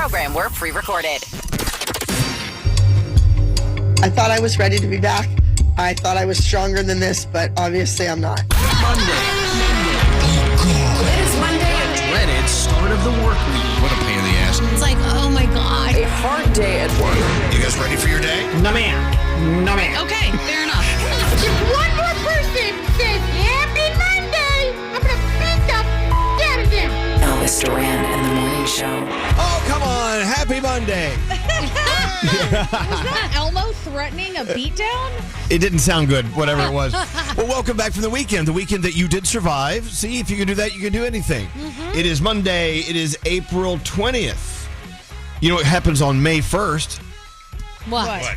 program were pre-recorded. I thought I was ready to be back. I thought I was stronger than this, but obviously I'm not. Monday. It is Monday. Dreaded start of the work week. What a pain in the ass. It's like, oh my God. A hard day at work. You guys ready for your day? No, ma'am. No, ma'am. Okay, fair enough. If one more person says Happy Monday, I'm going to beat the out of them. Elvis Duran and the Morning Show. Oh, come on. Happy Monday. Was that Elmo threatening a beatdown? It didn't sound good, whatever it was. Well, welcome back from the weekend that you did survive. See, if you can do that, you can do anything. Mm-hmm. It is Monday. It is April 20th. You know what happens on May 1st? What?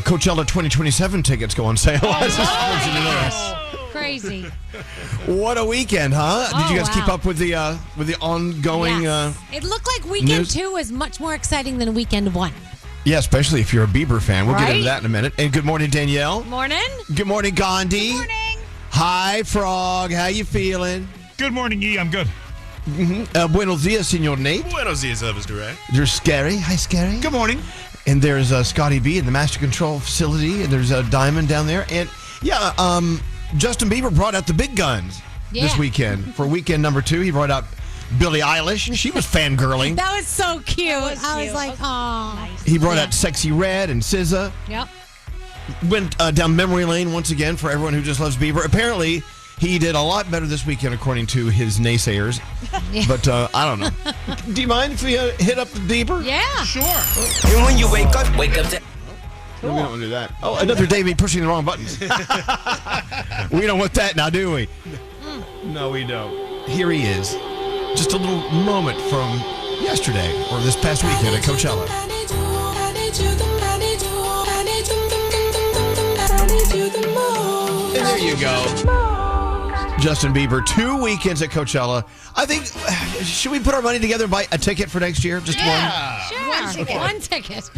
Coachella 2027 tickets go on sale. Crazy. What a weekend, huh? Did you guys wow. keep up with the ongoing? Yes. It looked like Weekend news? 2 was much more exciting than Weekend 1. Yeah, especially if you're a Bieber fan. We'll get Right? into that in a minute. And good morning, Danielle. Morning. Good morning, Gandhi. Good morning. Hi, Frog. How you feeling? Good morning, E. I'm good. Buenos dias, Senor Nate. Buenos dias, Elvis Duran. There's Scary. Hi, Scary. Good morning. And there's Scotty B in the Master Control facility. And there's Diamond down there. And Justin Bieber brought out the big guns this weekend. For weekend number 2, he brought out Billie Eilish. She was fangirling. That was so cute. I was like, oh. Nice. He brought out Sexy Red and SZA. Yep. Went down memory lane once again for everyone who just loves Bieber. Apparently, he did a lot better this weekend, according to his naysayers. Yeah. But I don't know. Do you mind if we hit up the Bieber? Yeah. Sure. And when you wake up to... No, we don't want to do that. Oh, another day me pushing the wrong buttons. We don't want that now, do we? No, we don't. Here he is. Just a little moment from yesterday or this past weekend at Coachella. And there you go. Justin Bieber, 2 weekends at Coachella. I think, should we put our money together and buy a ticket for next year? Just one? Sure. One ticket.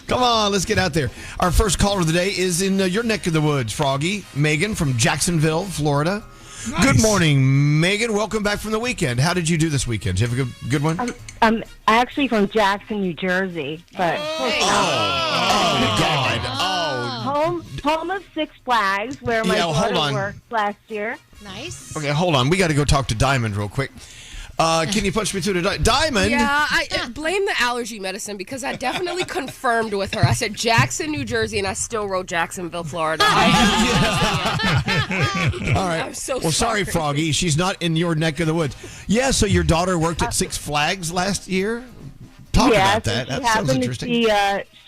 Come on, let's get out there. Our first caller of the day is in your neck of the woods, Froggy. Megan from Jacksonville, Florida. Nice. Good morning, Megan. Welcome back from the weekend. How did you do this weekend? Did you have a good one? I'm actually from Jackson, New Jersey, but God. home of Six Flags, where my daughter worked last year. Nice. Okay, hold on. We got to go talk to Diamond real quick. Can you punch me through to Diamond? Yeah, I blame the allergy medicine because I definitely confirmed with her. I said Jackson, New Jersey, and I still wrote Jacksonville, Florida. All right. I'm so sorry, Froggy. She's not in your neck of the woods. Yeah, so your daughter worked at Six Flags last year? Talk about that. That sounds interesting. To see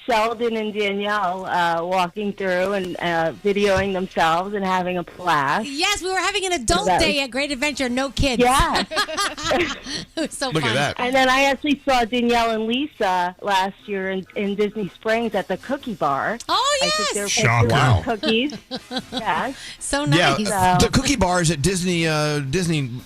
Sheldon and Danielle walking through and videoing themselves and having a blast. Yes, we were having an adult day at Great Adventure. No kids. Yeah. It was so Look fun. at that. And then I actually saw Danielle and Lisa last year in Disney Springs at the Cookie Bar. Oh, I took yes. their Shocking. pictures Wow. with cookies. Yes. So nice. Yeah, the Cookie Bar is at Disney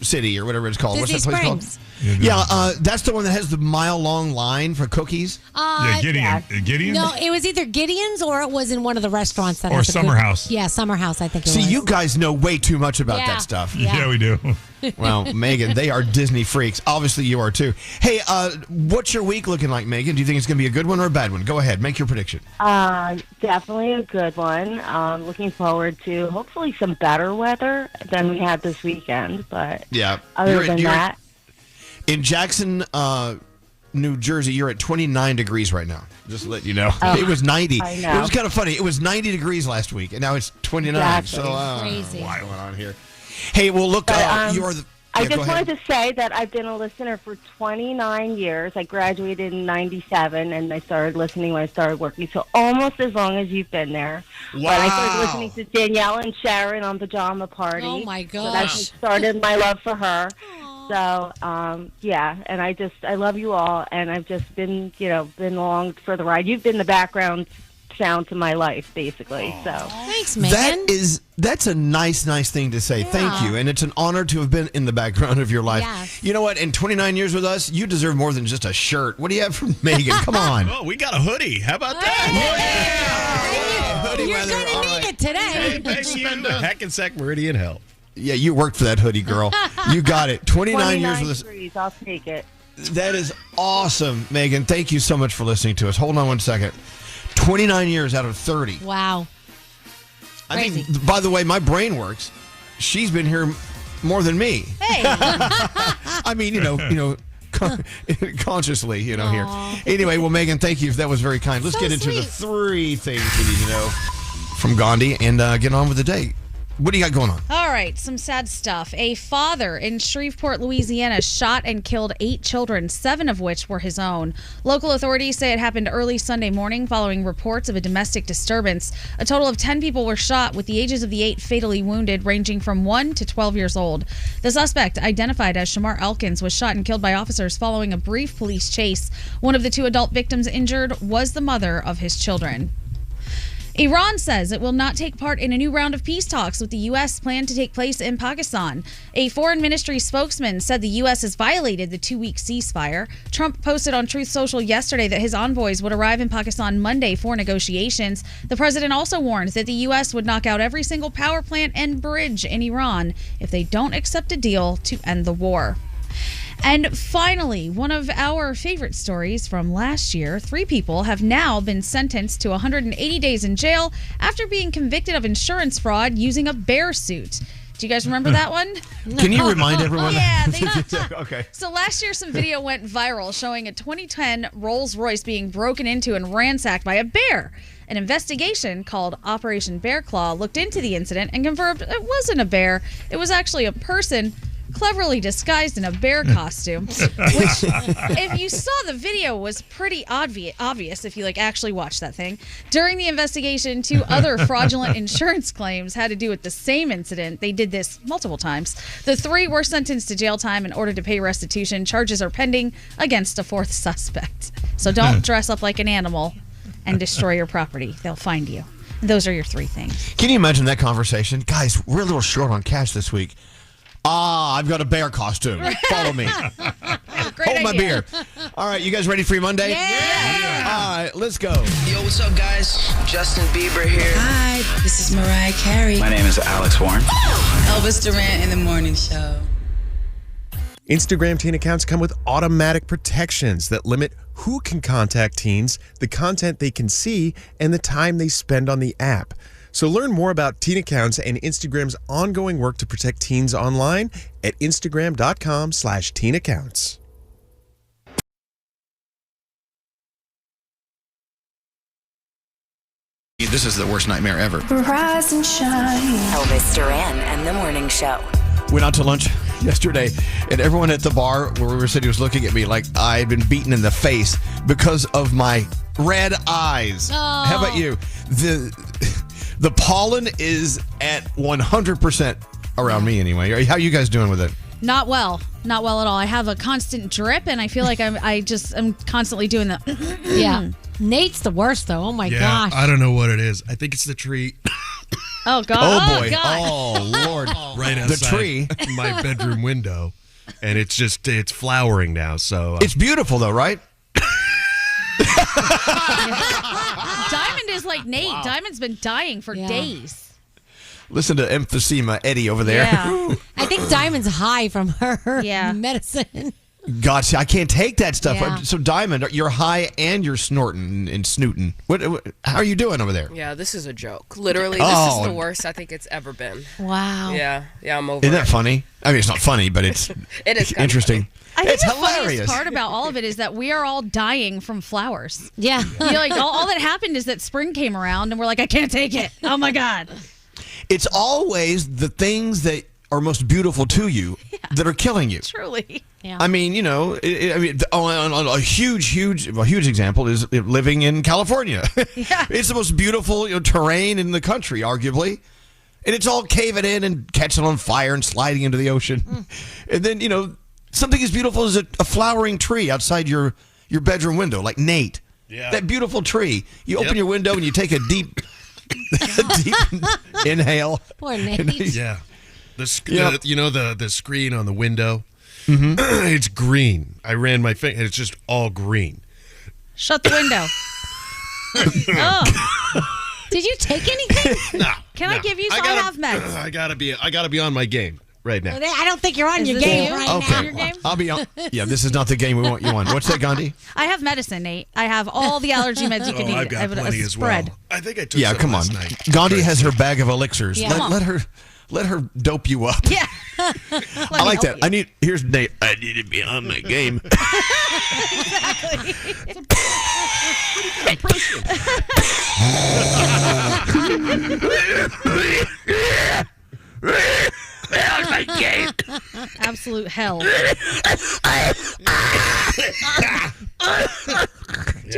City or whatever it's called. Disney What's that place Springs. called? Yeah, that's the one that has the mile-long line for cookies. Yeah, Gideon. Gideon? No, it was either Gideon's or it was in one of the restaurants. That Or has a Summer House. Yeah, Summer House, I think it was. See, you guys know way too much about that stuff. Yeah, we do. Well, Megan, they are Disney freaks. Obviously, you are too. Hey, what's your week looking like, Megan? Do you think it's going to be a good one or a bad one? Go ahead. Make your prediction. Definitely a good one. Looking forward to hopefully some better weather than we had this weekend. But yeah, other than that. In Jackson, New Jersey, you're at 29 degrees right now. Just to let you know. It was 90. I know. It was kind of funny. It was 90 degrees last week, and now it's 29. Exactly. So, Crazy. what's going on here? Hey, well, look, you are the... I just wanted to say that I've been a listener for 29 years. I graduated in 97, and I started listening when I started working, so almost as long as you've been there. Wow. But I started listening to Danielle and Sharon on Pajama Party. Oh, my So that gosh. started my love for her. So, yeah, and I love you all, and I've just been along for the ride. You've been the background sound to my life, basically. So thanks, Megan. That's a nice thing to say. Yeah. Thank you, and it's an honor to have been in the background of your life. Yes. You know what? In 29 years with us, you deserve more than just a shirt. What do you have for Megan? Come on. Oh, we got a hoodie. How about that? Hoodie You're weather. going to All need right. it today. Thank you. Hackensack Meridian Help. Yeah, you worked for that hoodie, girl. You got it. 29 years with us. degrees, I'll take it. That is awesome, Megan. Thank you so much for listening to us. Hold on one second. 29 years out of 30. Wow. I think, by the way, my brain works. She's been here more than me. Hey. I mean, consciously, here. Anyway, well, Megan, thank you. That was very kind. Let's get into the 3 things we need to know from Gandhi and get on with the day. What do you got going on? All right, some sad stuff. A father in Shreveport, Louisiana, shot and killed 8 children, 7 of which were his own. Local authorities say it happened early Sunday morning following reports of a domestic disturbance. A total of 10 people were shot, with the ages of the 8 fatally wounded, ranging from 1 to 12 years old. The suspect, identified as Shamar Elkins, was shot and killed by officers following a brief police chase. One of the 2 adult victims injured was the mother of his children. Iran says it will not take part in a new round of peace talks with the U.S. planned to take place in Pakistan. A foreign ministry spokesman said the U.S. has violated the 2-week ceasefire. Trump posted on Truth Social yesterday that his envoys would arrive in Pakistan Monday for negotiations. The president also warned that the U.S. would knock out every single power plant and bridge in Iran if they don't accept a deal to end the war. And finally, one of our favorite stories from last year. 3 people have now been sentenced to 180 days in jail after being convicted of insurance fraud using a bear suit. Do you guys remember that one? Can you remind everyone? Yeah. Okay. So last year, some video went viral showing a 2010 Rolls-Royce being broken into and ransacked by a bear. An investigation called Operation Bear Claw looked into the incident and confirmed it wasn't a bear. It was actually a person cleverly disguised in a bear costume, which, if you saw the video, was pretty obvious if you actually watched that thing. During the investigation, 2 other fraudulent insurance claims had to do with the same incident. They did this multiple times. The 3 were sentenced to jail time in order to pay restitution. Charges are pending against a 4th suspect. So don't dress up like an animal and destroy your property. They'll find you. Those are your 3 things. Can you imagine that conversation? Guys, we're a little short on cash this week. I've got a bear costume. Follow me. Hold my beer. All right, you guys ready for your Monday? Yeah. All right, let's go. Yo, what's up, guys? Justin Bieber here. Hi, this is Mariah Carey. My name is Alex Warren. Elvis Duran in the Morning Show. Instagram teen accounts come with automatic protections that limit who can contact teens, the content they can see, and the time they spend on the app. So learn more about teen accounts and Instagram's ongoing work to protect teens online at instagram.com/teen accounts. This is the worst nightmare ever. Rise and shine. Elvis Duran and the Morning Show. Went out to lunch yesterday, and everyone at the bar where we were sitting was looking at me like I had been beaten in the face because of my red eyes. Oh. How about you? The pollen is at 100% around me anyway. How are you guys doing with it? Not well at all. I have a constant drip, and I feel like I'm constantly doing the. Yeah. Nate's the worst, though. Oh, my gosh. I don't know what it is. I think it's the tree. Oh, God. Oh, boy. God. Oh, Lord. Right outside the tree. my bedroom window. And it's flowering now. So it's beautiful, though, right? Diamond is like Nate. Wow. Diamond's been dying for days. Listen to emphysema Eddie over there. Yeah. I think Diamond's high from her medicine. Gotcha. I can't take that stuff. Yeah. So, Diamond, you're high and you're snorting and snooting. What? How are you doing over there? Yeah, this is a joke. Literally, this is the worst I think it's ever been. Wow. Yeah, I'm over Isn't it. that funny? I mean, it's not funny, but it's it is interesting. I think it's the hilarious. funniest part about all of it is that we are all dying from flowers. Yeah. All that happened is that spring came around and we're like, I can't take it. Oh, my God. It's always the things that are most beautiful to you that are killing you. Truly. Yeah. I mean, a huge example is living in California. Yeah. It's the most beautiful terrain in the country, arguably. And it's all caving in and catching on fire and sliding into the ocean. And then, something as beautiful as a flowering tree outside your bedroom window, like Nate. Yeah. That beautiful tree. You open your window and you take a deep inhale. Poor Nate. Yeah. The screen on the window, Mm-hmm. it's green. I ran my finger, and it's just all green. Shut the window. Oh. Did you take anything? No. Can I give you some? I have meds. I gotta be on my game. right now. I don't think you're on Is your this game you? right Okay. Your game? I'll be on. Yeah, this is not the game we want you on. What's that, Gandhi? I have medicine, Nate. I have all the allergy meds you can need. I've got I have plenty a as spread. well. I think I took Yeah, some come on. last night. Gandhi has her bag of elixirs. Yeah. Let her dope you up. Yeah. I like that. Here's Nate. I need to be on my game. Absolute hell. Do you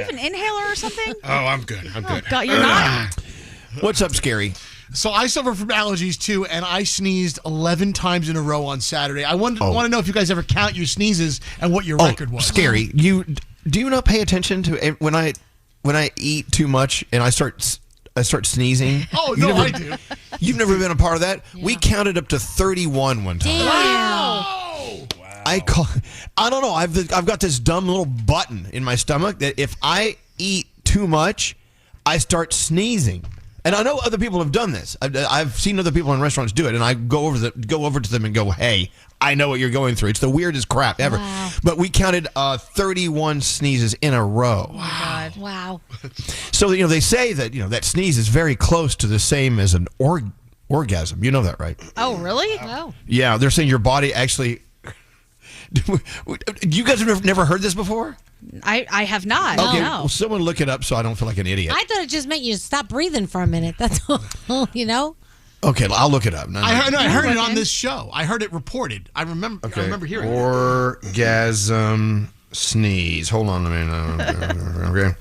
have an inhaler or something? Oh, I'm good. I'm good. God, you're not. What's up, Scary? So I suffer from allergies too, and I sneezed 11 times in a row on Saturday. I want to know if you guys ever count your sneezes and what your record was. Scary. Do you not pay attention to when I eat too much and I start sneezing? Oh, no, I do. You've never been a part of that? Yeah. We counted up to 31 one time. Wow. I don't know. I've got this dumb little button in my stomach that if I eat too much, I start sneezing. And I know other people have done this. I've seen other people in restaurants do it, and I go over to them and go, "Hey, I know what you're going through. It's the weirdest crap ever." Wow. But we counted 31 sneezes in a row. Oh, God. Wow. So they say that that sneeze is very close to the same as an orgasm. You know that, right? Oh, really? Oh. Yeah, they're saying your body actually. You guys have never heard this before? I have not. Okay, No. well, someone look it up so I don't feel like an idiot. I thought it just meant you stop breathing for a minute. That's all, Okay, I'll look it up. I heard it on this show. I heard it reported. I remember hearing it. Orgasm sneeze. Hold on a minute.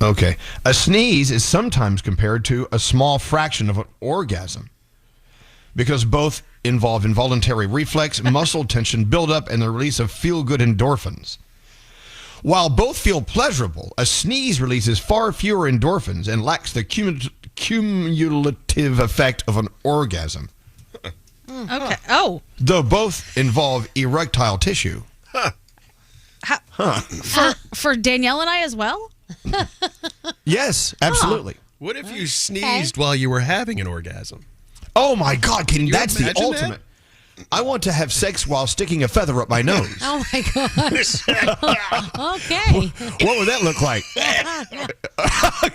Okay. A sneeze is sometimes compared to a small fraction of an orgasm because both involve involuntary reflex, muscle tension buildup, and the release of feel-good endorphins. While both feel pleasurable, a sneeze releases far fewer endorphins and lacks the cumulative effect of an orgasm. Okay. Oh. Though both involve erectile tissue. For Danielle and I as well? Yes, absolutely. What if you sneezed while you were having an orgasm? Oh my God, Kenny, that's the imagine that? ultimate. I want to have sex while sticking a feather up my nose. Oh my gosh. Okay. What would that look like?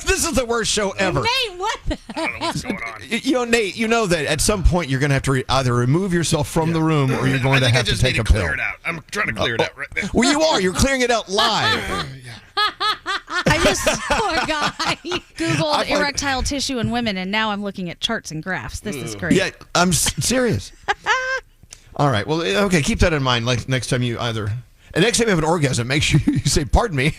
This is the worst show ever. Nate, what the I don't know what's going on. Nate, you know that at some point you're going to have to either remove yourself from the room or you're going to have to take a pill. Clear it out. I'm trying to clear it out right now. Well, you are. You're clearing it out live. I just poor guy. Googled erectile tissue in women, and now I'm looking at charts and graphs. This is great. Yeah, I'm serious. All right. Well, okay. Keep that in mind. Like next time you next time you have an orgasm, make sure you say, "Pardon me."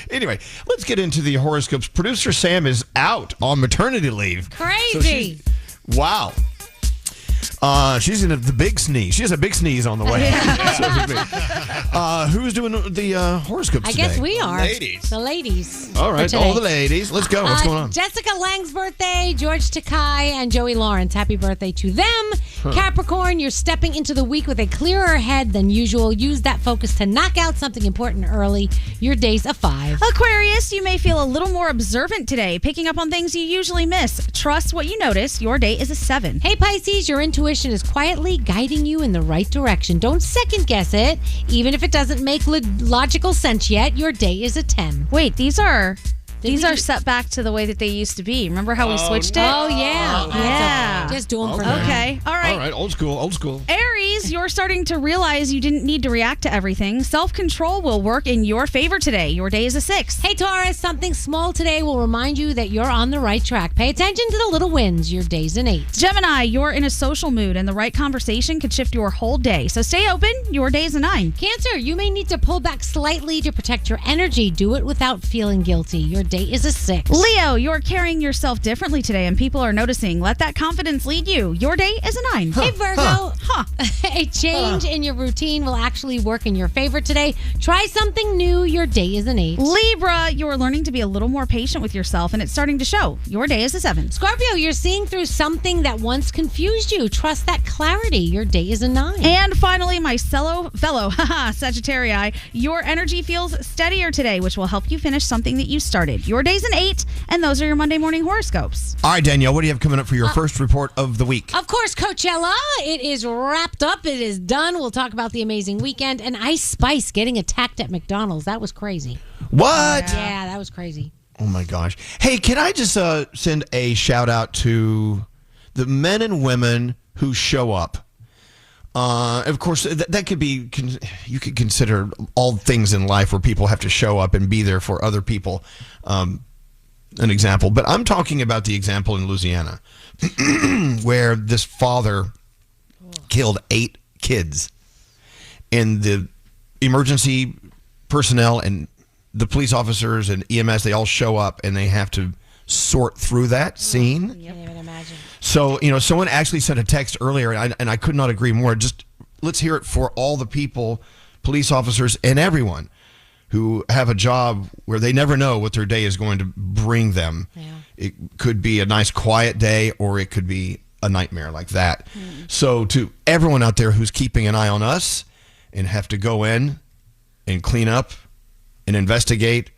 Anyway, let's get into the horoscopes. Producer Sam is out on maternity leave. Crazy. Wow. She's in the big sneeze. She has a big sneeze on the way. Who's doing the horoscopes today? I guess we are. Ladies. The ladies. All right, all the ladies. Let's go. What's going on? Jessica Lang's birthday, George Takai, and Joey Lawrence. Happy birthday to them. Capricorn, you're stepping into the week with a clearer head than usual. Use that focus to knock out something important early. Your day's a 5. Aquarius, you may feel a little more observant today, picking up on things you usually miss. Trust what you notice. Your day is a 7. Hey, Pisces, your intuition is quietly guiding you in the right direction. Don't second guess it. Even if it doesn't make logical sense yet, your day is a 10. Wait, these are set back to the way that they used to be. Remember how we switched it? Oh, yeah. Yeah. Just do them for now. Okay. All right. All right. Old school. Aries, you're starting to realize you didn't need to react to everything. Self-control will work in your favor today. Your day is a 6. Hey, Taurus, something small today will remind you that you're on the right track. Pay attention to the little wins. Your day's an 8. Gemini, you're in a social mood and the right conversation could shift your whole day. So stay open. Your day's a 9. Cancer, you may need to pull back slightly to protect your energy. Do it without feeling guilty. Your day is a 6. Leo, you're carrying yourself differently today and people are noticing. Let that confidence lead you. Your day is a 9. Hey, Virgo. A change in your routine will actually work in your favor today. Try something new. Your day is an 8. Libra, you're learning to be a little more patient with yourself and it's starting to show. Your day is a 7. Scorpio, you're seeing through something that once confused you. Trust that clarity. Your day is a 9. And finally, my fellow Sagittarii, your energy feels steadier today, which will help you finish something that you started. Your day's an 8, and those are your Monday morning horoscopes. All right, Danielle, what do you have coming up for your first report of the week? Of course, Coachella. It is wrapped up. It is done. We'll talk about the amazing weekend. And Ice Spice getting attacked at McDonald's. That was crazy. What? Yeah, that was crazy. Oh, my gosh. Hey, can I just send a shout out to the men and women who show up? Of course, that could be, you could consider all things in life where people have to show up and be there for other people, an example. But I'm talking about the example in Louisiana where this father killed 8 kids. And the emergency personnel and the police officers and EMS, they all show up and they have to sort through that scene. Can't even imagine. So, someone actually sent a text earlier, and I could not agree more. Just let's hear it for all the people, police officers, and everyone who have a job where they never know what their day is going to bring them. Yeah. It could be a nice, quiet day, or it could be a nightmare like that. So to everyone out there who's keeping an eye on us and have to go in and clean up and investigate,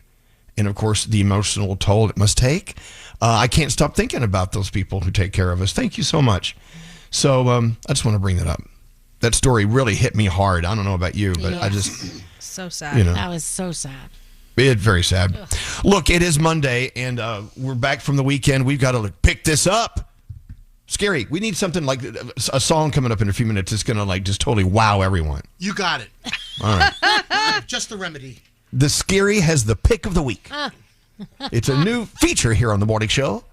and, of course, the emotional toll it must take. I can't stop thinking about those people who take care of us. Thank you so much. So I just want to bring that up. That story really hit me hard. I don't know about you, but I just... So sad. That was so sad. It's very sad. Ugh. Look, it is Monday, and we're back from the weekend. We've got to pick this up. Scary. We need something like a song coming up in a few minutes that's going to just totally wow everyone. You got it. All right. Just the remedy. The Scary has the pick of the week. It's a new feature here on the morning show,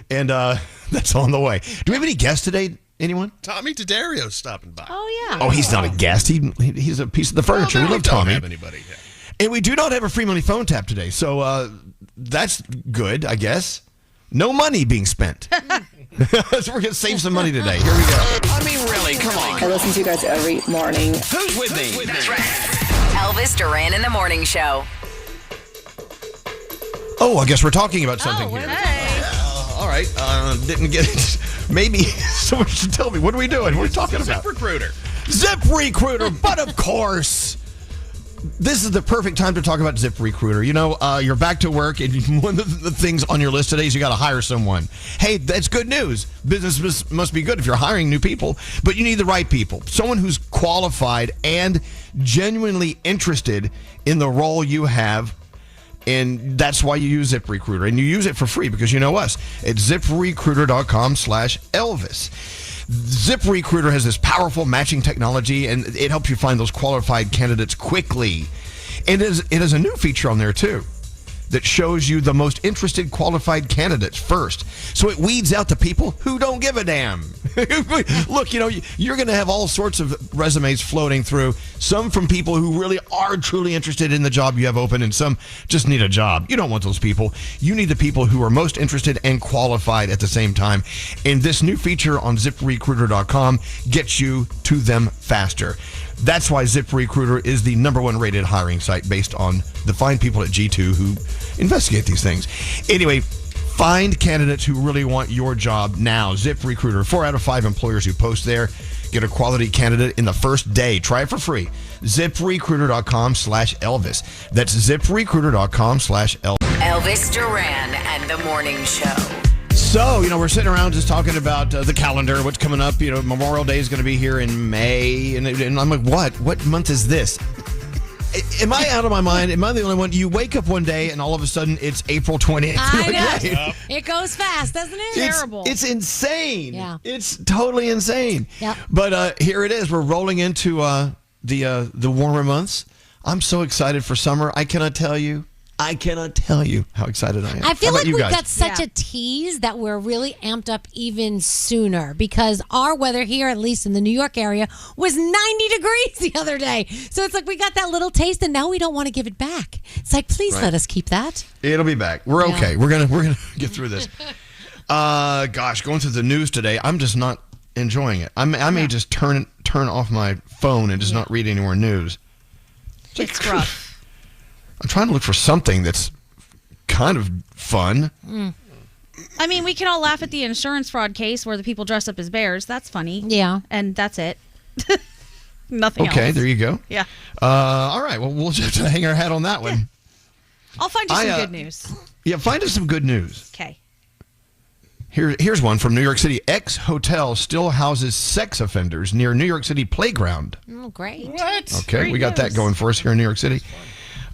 and that's on the way. Do we have any guests today? Anyone? Tommy DiDario's stopping by. Oh, yeah. Oh, he's not a guest. He's a piece of the furniture. We love Tommy. Don't have anybody here. And we do not have a free money phone tap today, so that's good, I guess. No money being spent. So we're going to save some money today. Here we go. I mean, really, come on. I listen to you guys every morning. Who's with me? That's right. Elvis Duran in the Morning Show. Oh, I guess we're talking about something here. All right. Didn't get it. Maybe someone should tell me. What are we doing? What are we talking about? ZipRecruiter. ZipRecruiter. But of course, this is the perfect time to talk about ZipRecruiter. You're back to work, and one of the things on your list today is you got to hire someone. Hey, that's good news. Business must be good if you're hiring new people, but you need the right people. Someone who's qualified and genuinely interested in the role you have. And that's why you use ZipRecruiter. And you use it for free because you know us at ZipRecruiter.com/Elvis. ZipRecruiter has this powerful matching technology, and it helps you find those qualified candidates quickly. And it is a new feature on there, too, that shows you the most interested qualified candidates first. So it weeds out the people who don't give a damn. Look, you're going to have all sorts of resumes floating through, some from people who really are truly interested in the job you have open, and some just need a job. You don't want those people. You need the people who are most interested and qualified at the same time. And this new feature on ZipRecruiter.com gets you to them faster. That's why ZipRecruiter is the #1 rated hiring site based on the fine people at G2 who investigate these things. Anyway, find candidates who really want your job now. ZipRecruiter, 4 out of 5 employers who post there get a quality candidate in the first day. Try it for free. ZipRecruiter.com/Elvis. That's ZipRecruiter.com/Elvis. Elvis Duran and the Morning Show. So, we're sitting around just talking about the calendar, what's coming up. Memorial Day is going to be here in May. And I'm like, what? What month is this? Am I out of my mind? Am I the only one? You wake up one day and all of a sudden it's April 20th. I know. It goes fast, doesn't it? Terrible. It's insane. Yeah. It's totally insane. Yep. But here it is. We're rolling into the warmer months. I'm so excited for summer. I cannot tell you how excited I am. I feel like we've guys? got such a tease that we're really amped up even sooner because our weather here, at least in the New York area, was 90 degrees the other day. So it's like we got that little taste and now we don't want to give it back. It's like, please let us keep that. It'll be back. We're okay. We're gonna get through this. Gosh, going through the news today, I'm just not enjoying it. I may just turn off my phone and just not read any more news. It's rough. I'm trying to look for something that's kind of fun. I mean, we can all laugh at the insurance fraud case where the people dress up as bears. That's funny. Yeah. And that's it. Nothing else. Okay, there you go. Yeah. All right. Well, we'll just hang our hat on that one. I'll find you some good news. Yeah, find us some good news. Okay. Here's one from New York City. Ex-hotel still houses sex offenders near New York City playground. Oh, great. What? Okay, Great we got that news. going for us here in New York City.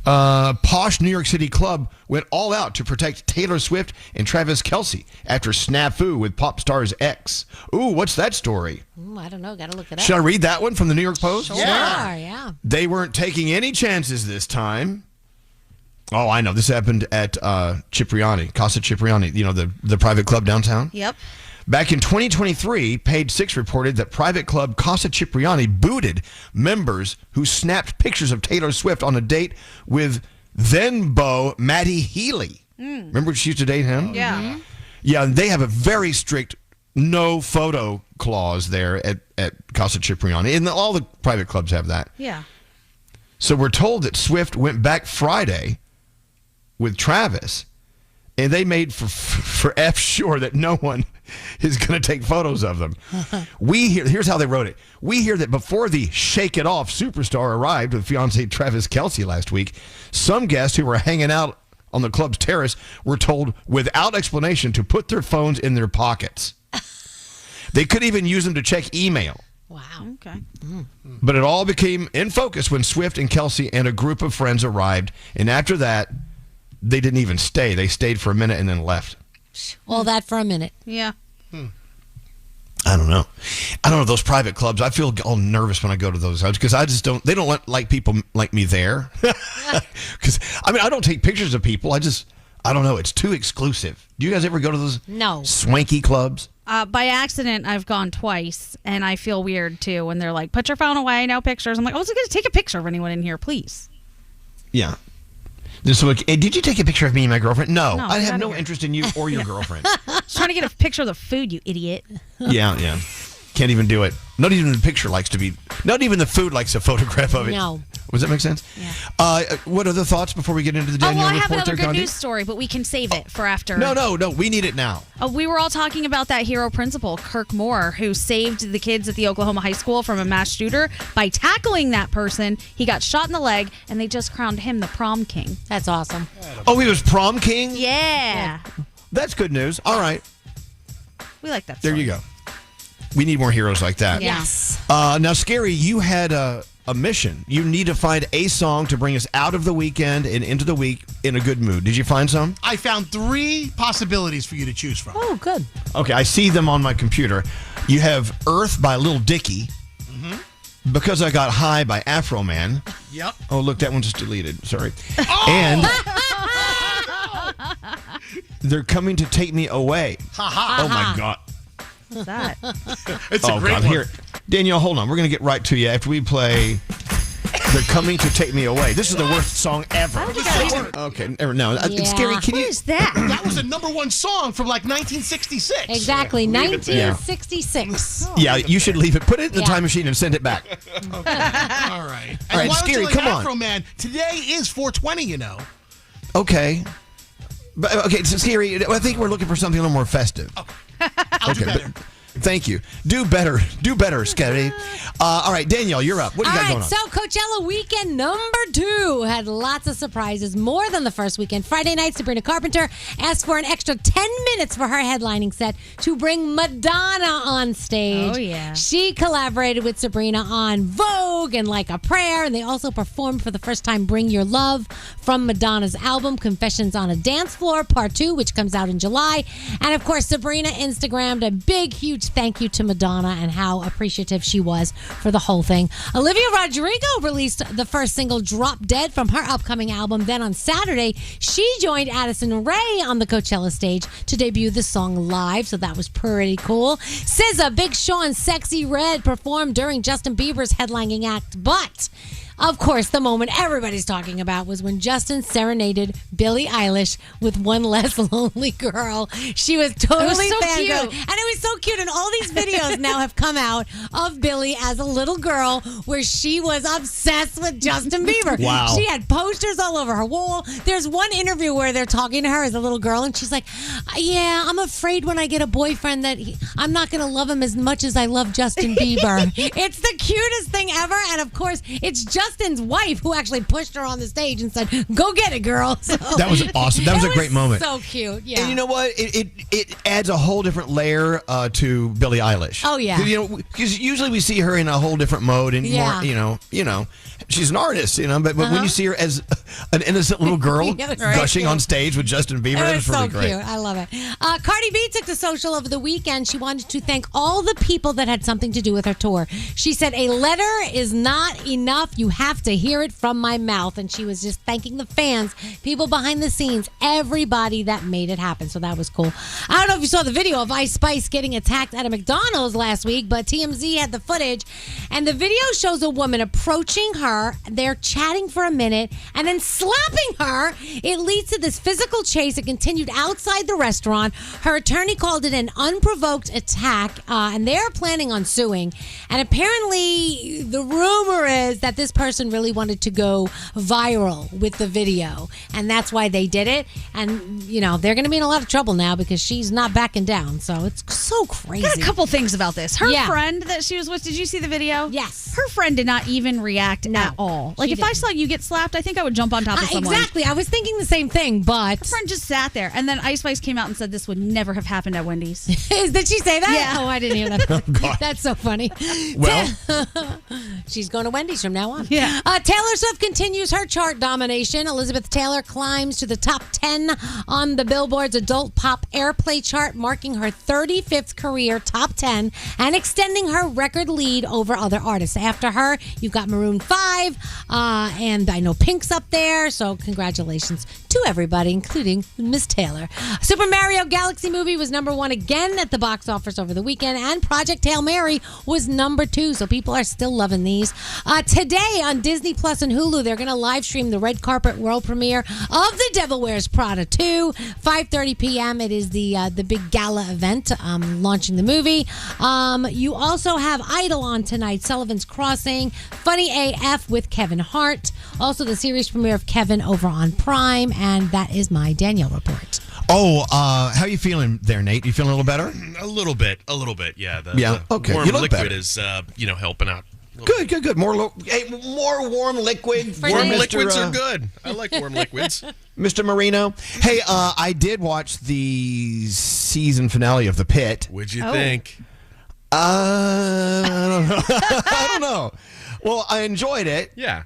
Posh New York City club went all out to protect Taylor Swift and Travis Kelce after snafu with pop star's ex. Ooh, what's that story? I don't know. Got to look it up. Should I read that one from the New York Post? Sure, yeah. They weren't taking any chances this time. Oh, I know. This happened at Cipriani, Casa Cipriani, the private club downtown. Yep. Back in 2023, Page Six reported that private club Casa Cipriani booted members who snapped pictures of Taylor Swift on a date with then beau Maddie Healy. Remember she used to date him? Yeah. Mhm. Yeah, and they have a very strict no photo clause there at Casa Cipriani. And all the private clubs have that. Yeah. So we're told that Swift went back Friday with Travis, and they made for F sure that no one is going to take photos of them. Here's how they wrote it. We hear that before the Shake It Off superstar arrived with fiancé Travis Kelce last week, some guests who were hanging out on the club's terrace were told without explanation to put their phones in their pockets. They could even use them to check email. Wow. Okay. But it all became in focus when Swift and Kelce and a group of friends arrived, and after that, they didn't even stay. They stayed for a minute and then left. All that for a minute. Yeah. I don't know. Those private clubs, I feel all nervous when I go to those because they don't like people like me there. Because, I don't take pictures of people. I don't know. It's too exclusive. Do you guys ever go to those swanky clubs? By accident, I've gone twice, and I feel weird, too, when they're like, put your phone away, no pictures. I'm like, I was going to take a picture of anyone in here, please. Yeah. So, did you take a picture of me and my girlfriend? No. No, I get have outta no here. interest in you or your girlfriend. Just trying to get a picture of the food, you idiot. Yeah. Can't even do it. Not even the picture likes to be. Not even the food likes a photograph of it. No. Does that make sense? Yeah. What other thoughts before we get into the Danielle I report have another there, good Gandhi? news story, but we can save it for after. No. We need it now. We were all talking about that hero principal, Kirk Moore, who saved the kids at the Oklahoma high school from a mass shooter by tackling that person. He got shot in the leg, and they just crowned him the prom king. That's awesome. Oh, he was prom king? Yeah. That's good news. All right. We like that There story. you go. We need more heroes like that. Yes. Now, Scary, you had a mission. You need to find a song to bring us out of the weekend and into the week in a good mood. Did you find some? I found 3 possibilities for you to choose from. Oh, good. Okay, I see them on my computer. You have Earth by Lil Dicky. Because I Got High by Afro Man. Yep. Oh, look, that one just deleted. Sorry. And They're Coming to Take Me Away. Oh, my God. What's that? It's a great one. Here, Danielle, hold on. We're going to get right to you after we play They're Coming to Take Me Away. This is the worst song ever. Okay, no. Scary, can you... What is that? That was a #1 song from like 1966. Exactly, 1966. Yeah, you should leave it. Put it in the time machine and send it back. All right. All right, why Scary, don't you like come on. Afro Man? Today is 420, you know. Okay. But, okay, so Scary, I think we're looking for something a little more festive. I'll do better. Thank you. Do better, Scary. All right, Danielle, you're up. What do you got going on? So Coachella weekend #2 had lots of surprises, more than the first weekend. Friday night, Sabrina Carpenter asked for an extra 10 minutes for her headlining set to bring Madonna on stage. Oh, yeah. She collaborated with Sabrina on Vogue and Like a Prayer, and they also performed for the first time Bring Your Love from Madonna's album Confessions on a Dance Floor Part 2, which comes out in July. And of course, Sabrina Instagrammed a big, huge thank you to Madonna and how appreciative she was for the whole thing. Olivia Rodrigo released the first single, Drop Dead, from her upcoming album. Then on Saturday, she joined Addison Rae on the Coachella stage to debut the song live, so that was pretty cool. SZA, Big Sean, Sexy Red performed during Justin Bieber's headlining act, but of course, the moment everybody's talking about was when Justin serenaded Billie Eilish with One Less Lonely Girl. She was totally so fangirl. cute. And it was so cute. And all these videos now have come out of Billie as a little girl where she was obsessed with Justin Bieber. Wow. She had posters all over her wall. There's one interview where they're talking to her as a little girl, and she's like, yeah, I'm afraid when I get a boyfriend that I'm not going to love him as much as I love Justin Bieber. It's the cutest thing ever. And of course, it's Justin Justin's wife who actually pushed her on the stage and said, "Go get it, girl." So, That was awesome. That was a great moment. So cute. Yeah. And you know what? It adds a whole different layer to Billie Eilish. Oh, yeah. Because usually we see her in a whole different mode and more, she's an artist, but when you see her as an innocent little girl gushing on stage with Justin Bieber, that was really great. Cute. I love it. Cardi B took the social over the weekend. She wanted to thank all the people that had something to do with her tour. She said, "A letter is not enough. You have to hear it from my mouth." And she was just thanking the fans, people behind the scenes, everybody that made it happen. So that was cool. I don't know if you saw the video of Ice Spice getting attacked at a McDonald's last week, but TMZ had the footage. And the video shows a woman approaching her. They're chatting for a minute and then slapping her. It leads to this physical chase. It continued outside the restaurant. Her attorney called it an unprovoked attack, and they're planning on suing. And apparently, the rumor is that this person really wanted to go viral with the video, and that's why they did it. And, they're going to be in a lot of trouble now because she's not backing down. So it's so crazy. Got a couple things about this. Her friend that she was with, did you see the video? Yes. Her friend did not even react at all. Like, if I saw you get slapped, I think I would jump on top of someone. Exactly. I was thinking the same thing, but... Her friend just sat there. And then Ice Spice came out and said this would never have happened at Wendy's. Did she say that? Yeah. Oh, I didn't hear that. Oh, God. That's so funny. Well... She's going to Wendy's from now on. Yeah. Taylor Swift continues her chart domination. Elizabeth Taylor climbs to the top 10 on the Billboard's Adult Pop Airplay chart, marking her 35th career top 10 and extending her record lead over other artists. After her, you've got Maroon 5, and I know Pink's up there, so congratulations to everybody, including Miss Taylor. Super Mario Galaxy movie was number 1 again at the box office over the weekend, and Project Hail Mary was number 2, so people are still loving these. Today on Disney Plus and Hulu, they're going to live stream the red carpet world premiere of The Devil Wears Prada 2, 5:30 p.m. It is the big gala event launching the movie. You also have Idol on tonight, Sullivan's Crossing, Funny AF with Kevin Hart, also the series premiere of Kevin over on Prime, and that is my Danielle report. Oh, how are you feeling there, Nate? You feeling a little better? A little bit, yeah. Okay. Warm You look liquid better. is, helping out. Good. More warm liquid. Warm liquids are good. I like warm liquids. Mr. Marino. Hey, I did watch the season finale of The Pit. What'd you think? I don't know. I don't know. Well, I enjoyed it. Yeah.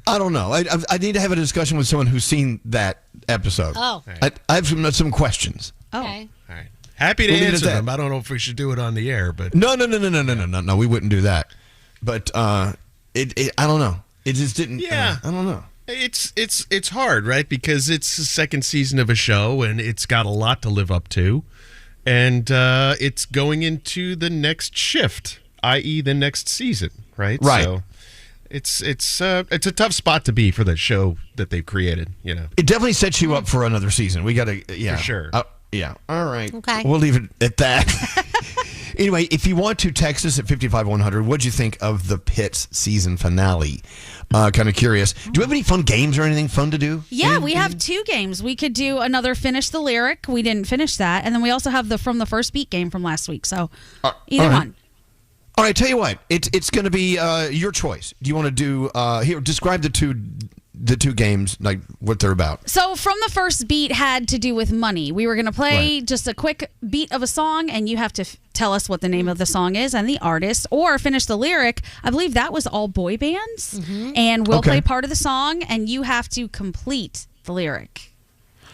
I don't know. I need to have a discussion with someone who's seen that episode. Oh. I have some questions. Okay. All right. Happy to answer them. I don't know if we should do it on the air, but No. We wouldn't do that. But it I don't know. It just didn't. Yeah. I don't know. It's hard, right? Because it's the second season of a show, and it's got a lot to live up to, and it's going into the next shift, i.e., the next season, right? Right. So it's a tough spot to be for the show that they've created. It definitely sets you up for another season. We got to, For sure. Yeah. All right. Okay. We'll leave it at that. Anyway, if you want to text us at 55100, what'd you think of the Pit's season finale? Kind of curious. Do you have any fun games or anything fun to do? Yeah, we have 2 games. We could do another Finish the Lyric. We didn't finish that. And then we also have the From the First Beat game from last week. So either one. All right, tell you what. It's going to be your choice. Do you want to do here? Describe the two games, like what they're about. So From the First Beat had to do with money. We were going to play just a quick beat of a song, and you have to tell us what the name of the song is and the artist, or Finish the Lyric. I believe that was all boy bands, and we'll play part of the song, and you have to complete the lyric.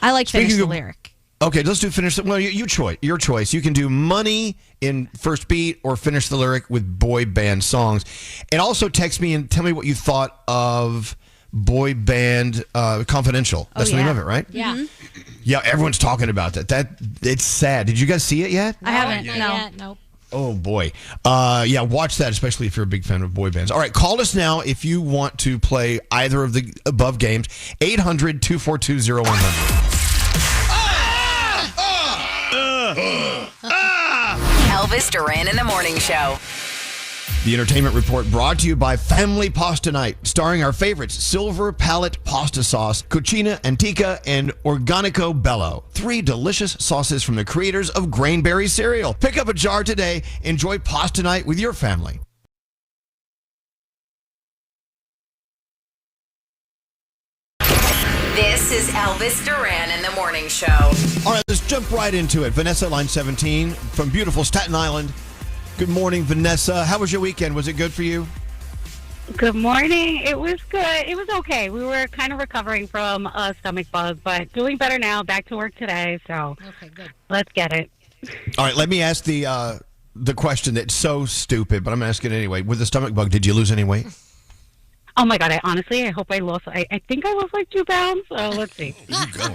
I like Finish the Lyric. Okay, let's do Finish the... Well, your choice. You can do Money in First Beat or Finish the Lyric with boy band songs. And also text me and tell me what you thought of Boy Band Confidential. That's the name of it, right? Yeah. Yeah, everyone's talking about that. It's sad. Did you guys see it yet? I haven't. Not yet, nope. Oh, boy. Yeah, watch that, especially if you're a big fan of boy bands. All right, call us now if you want to play either of the above games. 800-242-0100. Elvis Duran in the Morning Show. The Entertainment Report brought to you by Family Pasta Night, starring our favorites, Silver Palette Pasta Sauce, Cucina Antica, and Organico Bello. 3 delicious sauces from the creators of Grainberry cereal. Pick up a jar today. Enjoy Pasta Night with your family. This is Elvis Duran in the morning show. All right, let's jump right into it. Vanessa, line 17, from beautiful Staten Island. Good morning, Vanessa. How was your weekend? Was it good for you? Good morning. It was good. It was okay. We were kind of recovering from a stomach bug, but doing better now. Back to work today, so okay, good. Let's get it. All right, let me ask the question that's so stupid, but I'm asking it anyway. With the stomach bug, did you lose any weight? Oh my God! I hope I lost. I think I lost like 2 pounds. So let's see. There you go.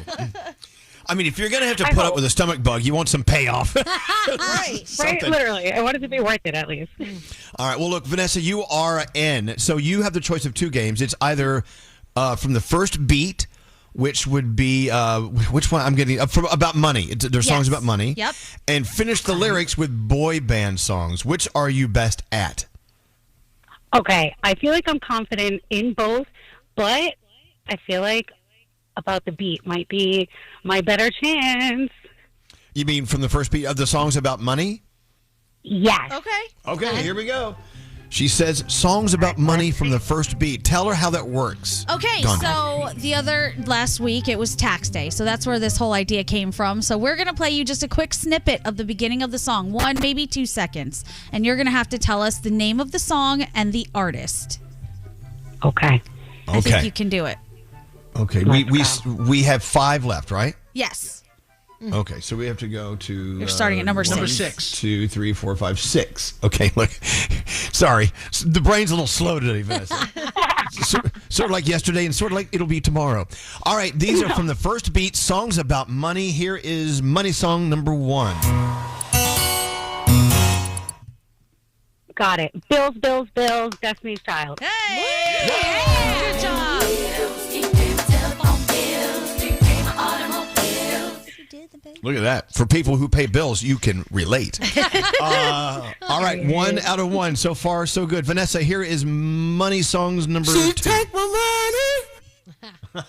I mean, if you're going to have to put up with a stomach bug, you want some payoff. Right, literally. I want it to be worth it at least. All right. Well, look, Vanessa, you are in. So you have the choice of 2 games. It's either from the first beat, which would be which one I'm getting from about money. There's songs about money. Yep. And finish the lyrics with boy band songs. Which are you best at? Okay, I feel like I'm confident in both, but I feel like about the beat might be my better chance. You mean from the first beat of the songs about money? Yes. Okay, here we go. She says songs about money from the first beat. Tell her how that works. Okay, Gandhi. so last week it was tax day, so that's where this whole idea came from. So we're going to play you just a quick snippet of the beginning of the song, 1, maybe 2 seconds. And you're going to have to tell us the name of the song and the artist. Okay. I think you can do it. Okay, we have 5 left, right? Yes. Okay, so we have to go to... You're starting at number 6. 6. 2, 3, 4, 5, 6. Okay, look. Sorry. The brain's a little slow today, Vanessa. sort of like yesterday and sort of like it'll be tomorrow. All right, these are from the first beat, songs about money. Here is money song number 1. Got it. Bills, Bills, Bills, Destiny's Child. Hey! Good job. Look at that. For people who pay bills, you can relate. All right, 1 out of 1. So far, so good. Vanessa, here is money songs number 2. Take my money.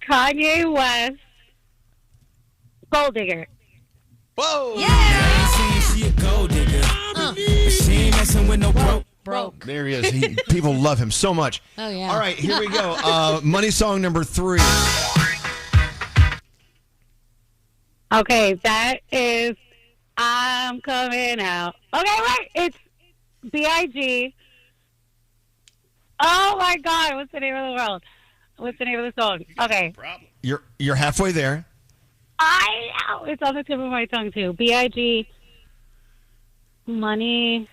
Kanye West. Gold Digger. Whoa! She a gold digger. She ain't messing with no broke. There he is. People love him so much. Oh, yeah. All right, here we go. Money song number 3. Okay, that is I'm Coming Out. Okay, wait. It's B.I.G. Oh, my God. What's the name of the world? What's the name of the song? Okay. You're halfway there. I know. It's on the tip of my tongue, too. B.I.G. Money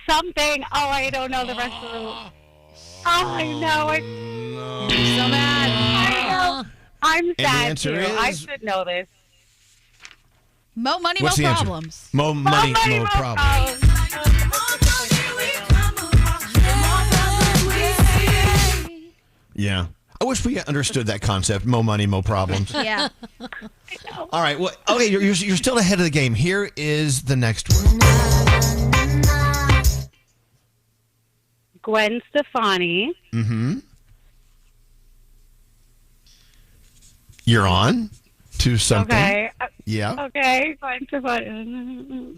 something. Oh, I don't know the rest of the... Oh, I know. I'm so mad. I know. I'm sad, too. I should know this. Mo money, What's mo the answer? problems. Mo money, mo problems. Yeah. I wish we understood that concept. Mo money, mo problems. Yeah. All right. Well, okay, you're still ahead of the game. Here is the next one. Gwen Stefani. Mm-hmm. You're on to something. Okay. Yeah. Okay. Gwen Stefani.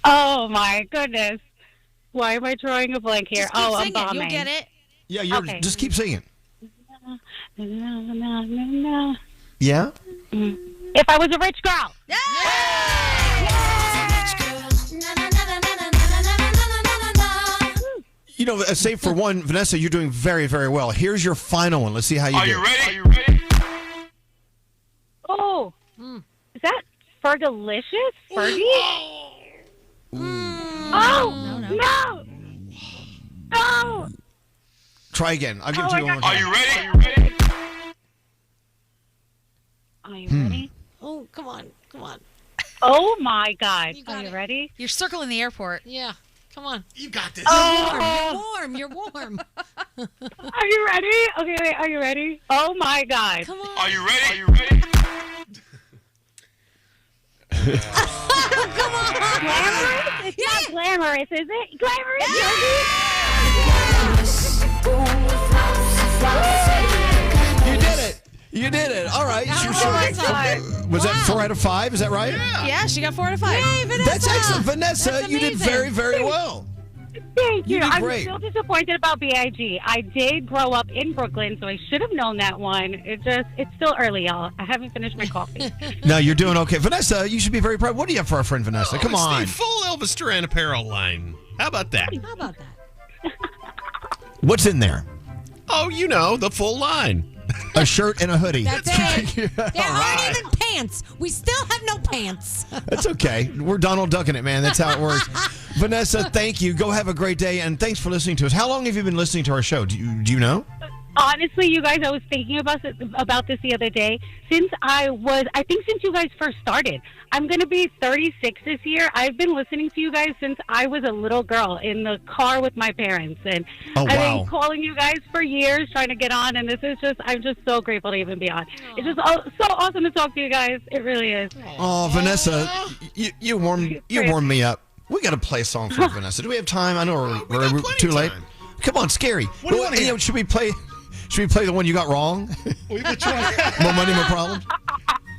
Oh, my goodness. Why am I drawing a blank here? Just keep I'm singing. bombing. You'll get it. Yeah, you're Okay. just keep singing. Yeah? If I was a rich girl. You know, save for one, Vanessa, you're doing very, very well. Here's your final one. Let's see how you do. Are you ready? Oh. Is that Fergalicious? Fergie? Oh, no. No. Try again. I'll give it to you one more time. Are you ready? Are you ready? Oh, come on. Oh, my God. Are you ready? You're circling the airport. Yeah. Come on. You got this. You're warm. Are you ready? Okay, wait. Are you ready? Oh, my God. Come on. Are you ready? Come on. Glamorous? It's not glamorous, is it? Glamorous? You did it. All right. Oh, Was that 4 out of 5? Is that right? Yeah, she got 4 out of 5. Hey, Vanessa. That's excellent. Vanessa, That's you did amazing. very, very well. Thank you. You did I'm great. still disappointed about BIG. I did grow up in Brooklyn, so I should have known that one. It's still early, y'all. I haven't finished my coffee. No, you're doing okay. Vanessa, you should be very proud. What do you have for our friend Vanessa? Come It's on. the full Elvis Duran apparel line. How about that? How about that? What's in there? Oh, you know, the full line. A shirt and a hoodie. That's it. There aren't even pants. We still have no pants. That's okay. We're Donald Ducking it, man. That's how it works. Vanessa, thank you. Go have a great day, and thanks for listening to us. How long have you been listening to our show? Do you know? Honestly, you guys, I was thinking about this the other day. Since since you guys first started. I'm going to be 36 this year. I've been listening to you guys since I was a little girl in the car with my parents. And I've been calling you guys for years, trying to get on. And I'm just so grateful to even be on. It's just so awesome to talk to you guys. It really is. Oh, Vanessa, you warmed me up. We got to play a song for Vanessa. Do we have time? I know we're too late. Come on, Scary. What do you want to hear? Should we play the one you got wrong? Which one? More money, more problems?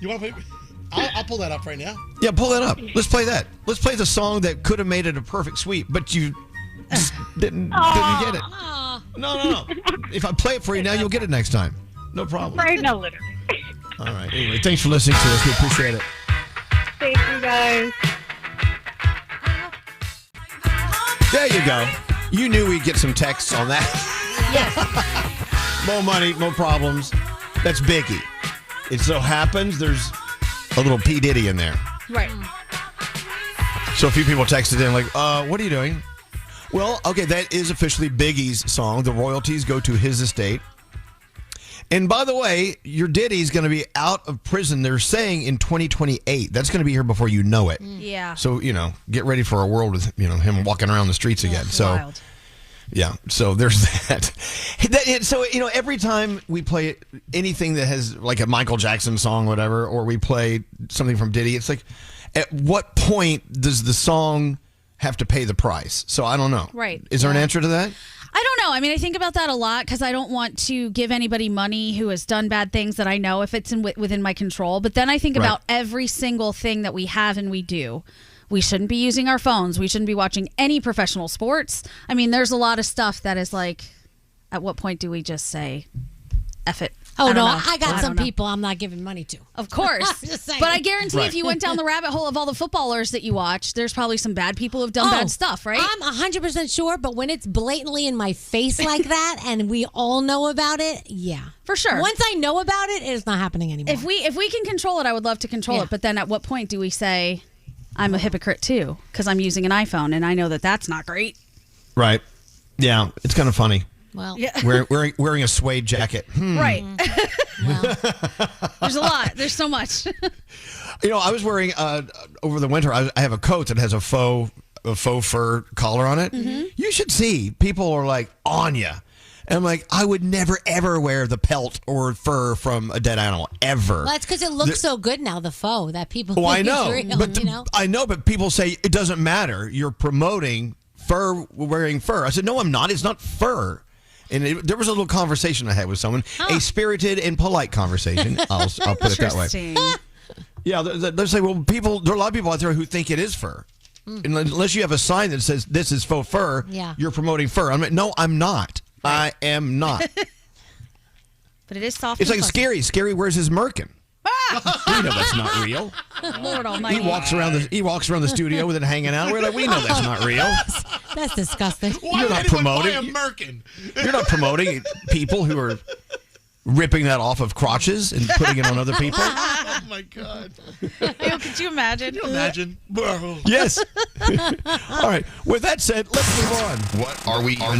You want to play? I'll pull that up right now. Yeah, pull that up. Let's play that. Let's play the song that could have made it a perfect sweep, but you just didn't get it. No. If I play it for you now, you'll get it next time. No problem. Right, no, literally. All right. Anyway, thanks for listening to us. We appreciate it. Thank you, guys. There you go. You knew we'd get some texts on that. Yes. More money, more problems. That's Biggie. It so happens there's a little P. Diddy in there. Right. So a few people texted in like, what are you doing? Well, okay, that is officially Biggie's song. The royalties go to his estate. And by the way, your Diddy's going to be out of prison, they're saying, in 2028. That's going to be here before you know it. Yeah. So, get ready for a world with, him walking around the streets again. So, wild. Yeah, so there's that. So, every time we play anything that has like a Michael Jackson song, whatever, or we play something from Diddy, it's like, at what point does the song have to pay the price? So I don't know. Right. Is there an answer to that? I don't know. I mean, I think about that a lot because I don't want to give anybody money who has done bad things that I know if it's within my control. But then I think about every single thing that we have and we do. We shouldn't be using our phones. We shouldn't be watching any professional sports. I mean, there's a lot of stuff that is like, at what point do we just say, F it? Oh, no, I got some people I'm not giving money to. Of course. Just saying. But I guarantee if you went down the rabbit hole of all the footballers that you watch, there's probably some bad people who've done bad stuff, right? I'm 100% sure, but when it's blatantly in my face like that and we all know about it, yeah. For sure. Once I know about it, it's not happening anymore. If we can control it, I would love to control it. But then at what point do we say, I'm a hypocrite too because I'm using an iPhone and I know that that's not great? Right. Yeah, it's kind of funny. Well, wearing a suede jacket. Right. There's a lot. There's so much. I was wearing over the winter. I have a coat that has a faux fur collar on it. Mm-hmm. You should see. People are like on you. And I'm like, I would never ever wear the pelt or fur from a dead animal ever. Well, that's because it looks so good now. The faux that people. Oh, I think know. is real, But I know, but people say it doesn't matter. You're promoting fur wearing fur. I said, no, I'm not. It's not fur. And there was a little conversation I had with someone, a spirited and polite conversation. I'll put it that way. Yeah, they're saying, well, there are a lot of people out there who think it is fur. And unless you have a sign that says this is faux fur, you're promoting fur. I'm like, no, I'm not. I am not. But it is soft. It's like Scary. Scary wears his merkin. We know that's not real. Lord Almighty. He walks around the studio with it hanging out. We're like, we know that's not real. That's disgusting. You're not promoting. You're not promoting people who are ripping that off of crotches and putting it on other people. Oh my God! Could you imagine? Can you imagine? Yes. All right. With that said, let's move on. What are we doing?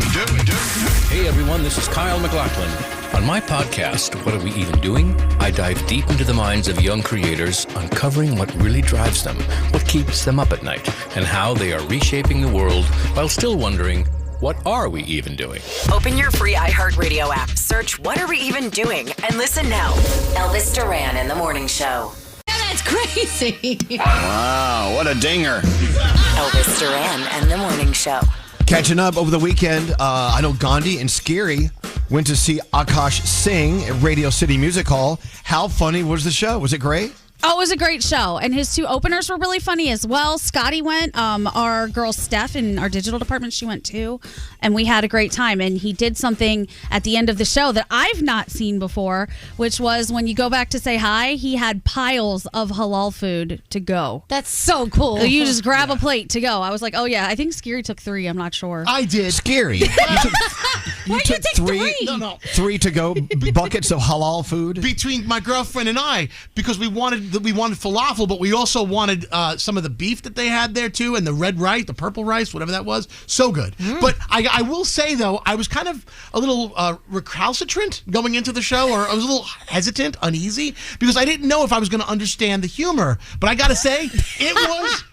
Hey everyone, this is Kyle McLaughlin. On my podcast, What Are We Even Doing? I dive deep into the minds of young creators, uncovering what really drives them, what keeps them up at night, and how they are reshaping the world while still wondering, what are we even doing? Open your free iHeartRadio app. Search What Are We Even Doing? And listen now. Elvis Duran in the Morning Show. That's crazy. Wow, what a dinger. Elvis Duran and the Morning Show. Catching up over the weekend, I know Gandhi and Scary went to see Akash sing at Radio City Music Hall. How funny was the show? Was it great? Oh, it was a great show. And his 2 openers were really funny as well. Scotty went. Our girl Steph in our digital department, she went too. And we had a great time. And he did something at the end of the show that I've not seen before, which was when you go back to say hi, he had piles of halal food to go. That's so cool. So you just grab a plate to go. I was like, oh, yeah, I think Scary took 3. I'm not sure. I did. Scary. You took 3? No. 3 to go buckets of halal food? Between my girlfriend and I, because we wanted falafel, but we also wanted some of the beef that they had there too, and the red rice, the purple rice, whatever that was. So good. But I will say though, I was kind of a little recalcitrant going into the show, or I was a little hesitant, uneasy, because I didn't know if I was going to understand the humor. But I got to say, it was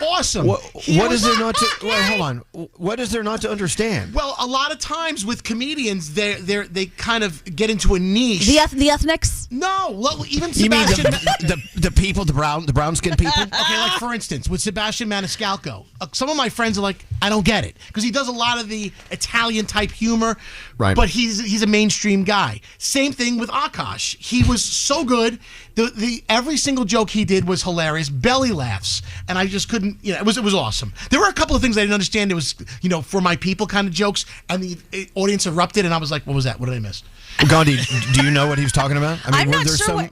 awesome. What is there not to? Wait, hold on. What is there not to understand? Well, a lot of times with comedians, they kind of get into a niche. The ethnics? No, even You mean Sebastian. the people, the brown skinned people? Okay, like for instance, with Sebastian Maniscalco, some of my friends are like, I don't get it, because he does a lot of the Italian type humor, right? But he's a mainstream guy. Same thing with Akash. He was so good. The every single joke he did was hilarious, belly laughs, and I just couldn't. It was awesome. There were a couple of things I didn't understand. It was for my people kind of jokes, and the audience erupted, and I was like, what was that? What did I miss? Gandhi, do you know what he was talking about? I mean, I'm not sure.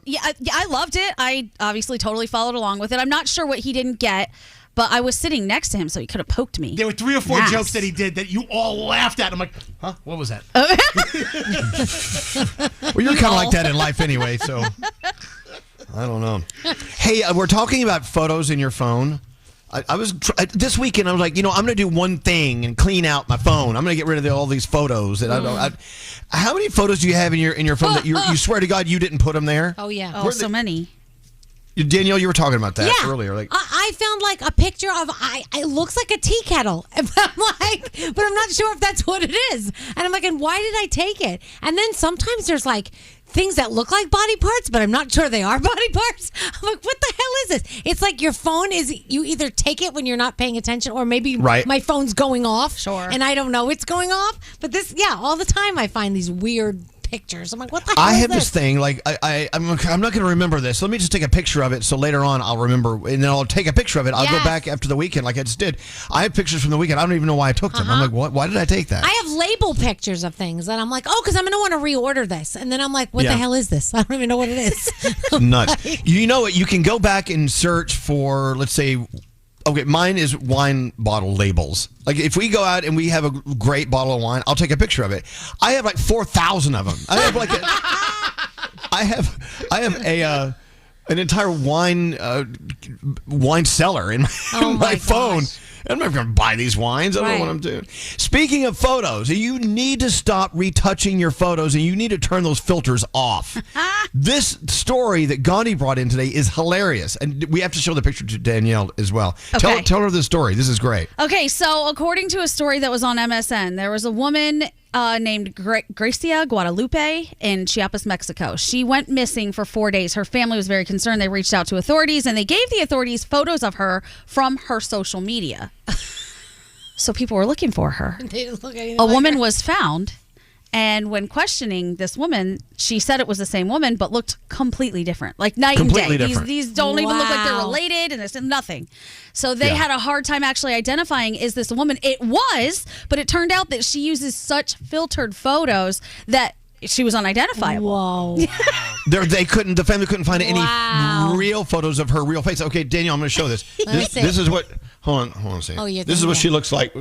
I loved it. I obviously totally followed along with it. I'm not sure what he didn't get, but I was sitting next to him, so he could have poked me. There were 3 or 4 jokes that he did that you all laughed at. I'm like, huh? What was that? Well, you're kind of like that in life anyway, so I don't know. Hey, we're talking about photos in your phone. I was this weekend. I was like, I'm going to do one thing and clean out my phone. I'm going to get rid of all these photos. And how many photos do you have in your phone that you swear to God you didn't put them there? Oh yeah, so many. Danielle, you were talking about that earlier. Like, I found like a picture of it looks like a tea kettle. I'm like, but I'm not sure if that's what it is. And I'm like, and why did I take it? And then sometimes there's like things that look like body parts, but I'm not sure they are body parts. I'm like, what the hell is this? It's like your phone you either take it when you're not paying attention, or maybe my phone's going off. Sure. And I don't know it's going off. But all the time I find these weird pictures. I'm like, what the hell I is have this thing, like, I'm not going to remember this. Let me just take a picture of it so later on I'll remember, and then I'll take a picture of it. I'll go back after the weekend like I just did. I have pictures from the weekend. I don't even know why I took them. I'm like, what? Why did I take that? I have label pictures of things, and I'm like, because I'm going to want to reorder this. And then I'm like, what the hell is this? I don't even know what it is. It's nuts. You know what? You can go back and search for, let's say, okay, mine is wine bottle labels. Like, if we go out and we have a great bottle of wine, I'll take a picture of it. I have like 4,000 of them. I have like I have an entire wine cellar in my phone. Gosh. I'm not going to buy these wines. I don't know what I'm doing. Speaking of photos, you need to stop retouching your photos, and you need to turn those filters off. This story that Gandhi brought in today is hilarious, and we have to show the picture to Danielle as well. Okay. Tell her the story. This is great. Okay, so according to a story that was on MSN, there was a woman named Gracia Guadalupe in Chiapas, Mexico. She went missing for 4 days. Her family was very concerned. They reached out to authorities, and they gave the authorities photos of her from her social media. So people were looking for her. They didn't look anything A like woman her. was found, and when questioning this woman, she said it was the same woman, but looked completely different, like night Completely and day. different. These don't even look like they're Wow. related, and this and nothing. So they had a hard time actually identifying, is this a woman? It was, but it turned out that she uses such filtered photos that she was unidentifiable. Whoa. The family couldn't find any Wow. real photos of her real face. Okay, Danielle, I'm going to show this. Let me This, see. this is what, hold on a second. Oh, yeah, This is what she looks like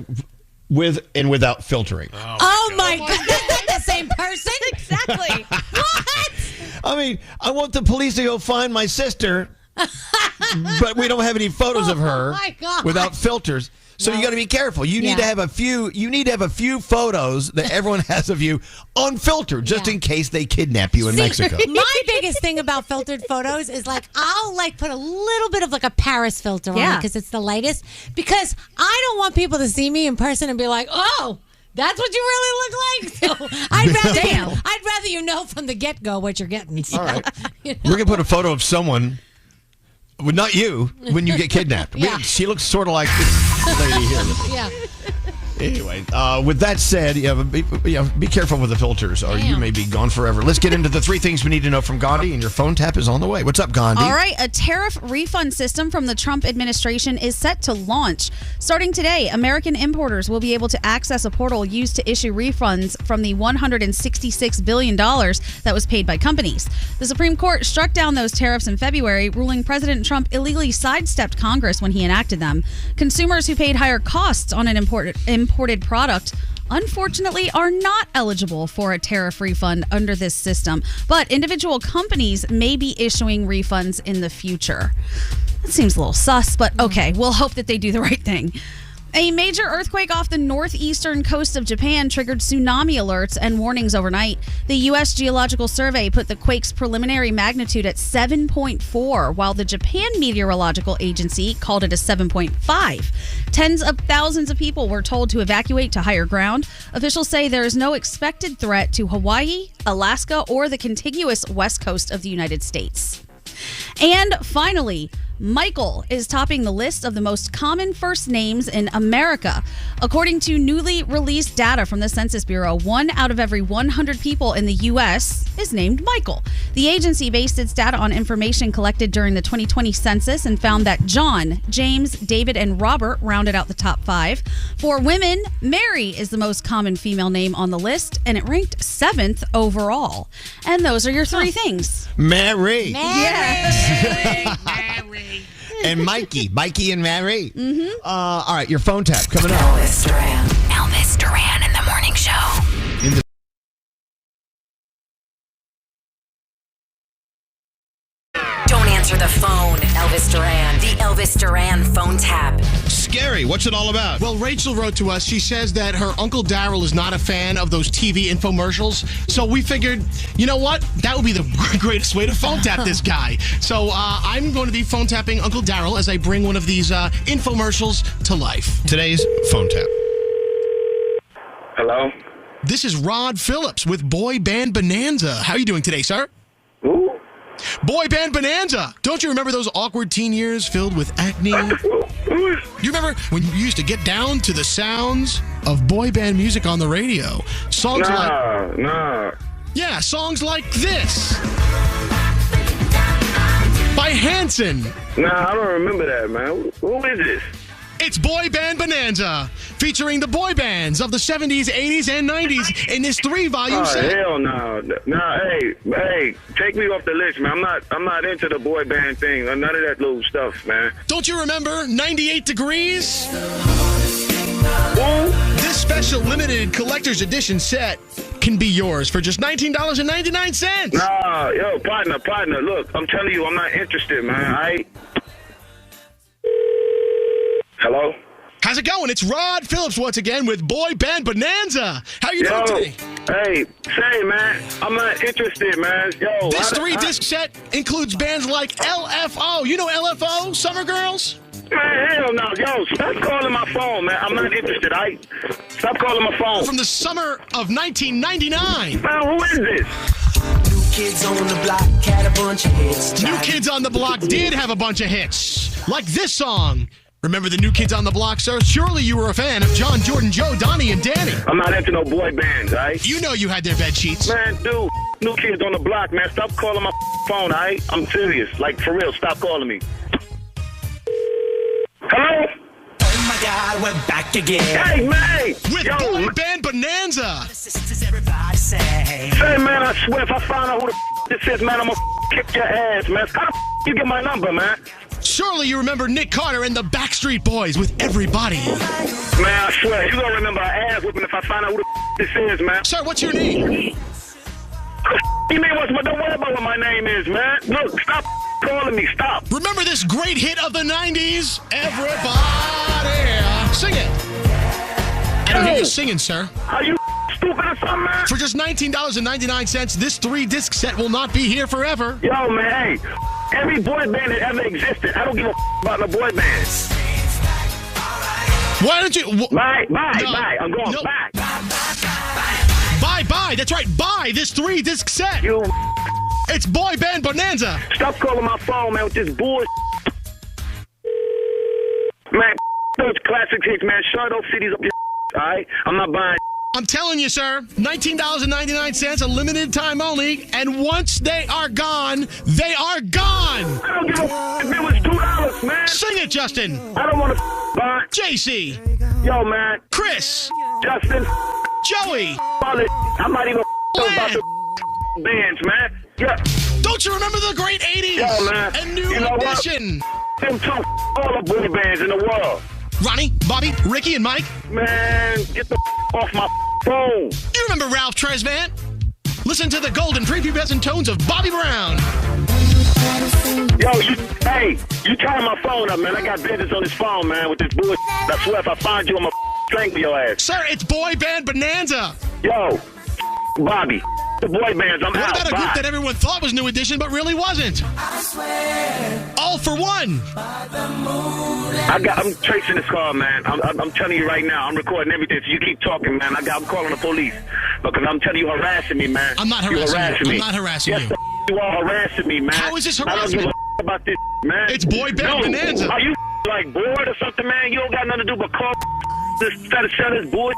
with and without filtering. Oh my God. That's not the same person. Exactly. What? I mean, I want the police to go find my sister, but we don't have any photos of her Oh, my God. without filters. So you got to be careful. You need to have a few. You need to have a few photos that everyone has of you unfiltered, just in case they kidnap you in Mexico. My biggest thing about filtered photos is like I'll like put a little bit of like a Paris filter on it because it's the lightest. Because I don't want people to see me in person and be like, oh, that's what you really look like. So I'd rather you know from the get go what you're getting. So, All right. you know? We're gonna put a photo of someone. Well, not you when you get kidnapped. Yeah. She looks sort of like this lady here. Yeah. Anyway, with that said, be careful with the filters or you may be gone forever. Let's get into the 3 things we need to know from Gandhi, and your phone tap is on the way. What's up, Gandhi? All right, a tariff refund system from the Trump administration is set to launch. Starting today, American importers will be able to access a portal used to issue refunds from the $166 billion that was paid by companies. The Supreme Court struck down those tariffs in February, ruling President Trump illegally sidestepped Congress when he enacted them. Consumers who paid higher costs on an imported product unfortunately are not eligible for a tariff refund under this system, but individual companies may be issuing refunds in the future. That seems a little sus, but okay, we'll hope that they do the right thing. A major earthquake off the northeastern coast of Japan triggered tsunami alerts and warnings overnight. The U.S. Geological Survey put the quake's preliminary magnitude at 7.4, while the Japan Meteorological Agency called it a 7.5. Tens of thousands of people were told to evacuate to higher ground. Officials say there is no expected threat to Hawaii, Alaska, or the contiguous west coast of the United States. And finally, Michael is topping the list of the most common first names in America. According to newly released data from the Census Bureau, 1 out of every 100 people in the U.S. is named Michael. The agency based its data on information collected during the 2020 census and found that John, James, David, and Robert rounded out the top 5. For women, Mary is the most common female name on the list, and it ranked 7th overall. And those are your 3 things. Mary. Yes. Mary. And Mikey and Mary. Mm-hmm. All right, your phone tap coming up. Elvis Duran in the morning show. Don't answer the phone, Elvis Duran. The Elvis Duran phone tap. Scary. What's it all about? Well, Rachel wrote to us. She says that her Uncle Daryl is not a fan of those TV infomercials. So we figured, you know what? That would be the greatest way to phone tap this guy. So I'm going to be phone tapping Uncle Daryl as I bring one of these infomercials to life. Today's phone tap. Hello? This is Rod Phillips with Boy Band Bonanza. How are you doing today, sir? Who? Boy Band Bonanza. Don't you remember those awkward teen years filled with acne? You remember when you used to get down to the sounds of boy band music on the radio? Songs Yeah, songs like this. By Hanson. Nah, I don't remember that, man. Who is this? It's Boy Band Bonanza, featuring the boy bands of the 70s, 80s, and 90s in this 3-volume set. Hell no. Nah, hey, take me off the list, man. I'm not into the boy band thing. None of that little stuff, man. Don't you remember 98 Degrees? Who? This special limited collector's edition set can be yours for just $19.99. Nah, yo, partner, look, I'm telling you, I'm not interested, man. Hello? How's it going? It's Rod Phillips once again with Boy Band Bonanza. How you doing today? Hey, say, man, I'm not interested, man. Yo, this 3-disc set includes bands like LFO. You know LFO, Summer Girls? Man, hell no. Yo, stop calling my phone, man. I'm not interested, Stop calling my phone. From the summer of 1999. Man, who is this? Kids on the Block had a bunch of hits. New Kids on the Block did have a bunch of hits. Like this song. Remember the New Kids on the Block, sir? Surely you were a fan of John, Jordan, Joe, Donnie, and Danny. I'm not into no boy bands, You know you had their bed sheets. Man, dude, New Kids on the Block, man. Stop calling my phone, I'm serious. Like, for real, stop calling me. Hello? Oh my God, we're back again. Hey, man! With Boy Band Bonanza. Everybody say. Say, man, I swear, if I find out who the this is, man, I'm gonna kick your ass, man. How the you get my number, man? Surely you remember Nick Carter and the Backstreet Boys with Everybody. Man, I swear, you gonna remember an ass whooping if I find out who the this is, man. Sir, what's your name? You mean what's don't worry about what my name is, man. Look, stop calling me, stop. Remember this great hit of the 90s? Everybody. Sing it. I don't hear you singing, sir. Are you stupid or something, man? For just $19.99, this 3-disc set will not be here forever. Yo, man, hey. Every boy band that ever existed, I don't give a about no boy bands. Why don't you... Bye. I'm going back. Bye. That's right. Buy this 3-disc set. It's Boy Band Bonanza. Stop calling my phone, man, with this bullshit. Man, those classic hits, man. Shut those CDs up your all right? I'm not buying. I'm telling you, sir, $19.99, a limited time only, and once they are gone, they are gone. I don't give a if it was $2, man. Sing it, Justin. I don't want to buy. JC. Yo, man. Chris. Justin. Joey. I'm not even about the bands, man. Yeah. Don't you remember the great 80s? Yo, man. And New You know Edition? What? Them two all the boy bands in the world. Ronnie, Bobby, Ricky, and Mike? Man, get the off my phone. You remember Ralph Tresvant? Listen to the golden prepubescent tones of Bobby Brown. Yo, you turn my phone up, man. I got business on this phone, man, with this bullshit. I swear if I find you, I'm going to strangle your ass. Sir, it's Boy Band Bonanza. Yo, Bobby, the boy bands, I'm out. What about a group that everyone thought was New Edition, but really wasn't? I swear. All for One. I'm tracing this call, man. I'm telling you right now. I'm recording everything, so you keep talking, man. I'm calling the police because I'm telling you, harassing me, man. I'm not harassing you. me. I'm not harassing yes, you. You are harassing me, man. How is this I don't harassment? give a about this, man. It's Boy Band Bonanza. Are you like bored or something, man? You don't got nothing to do but call instead of sell this boy.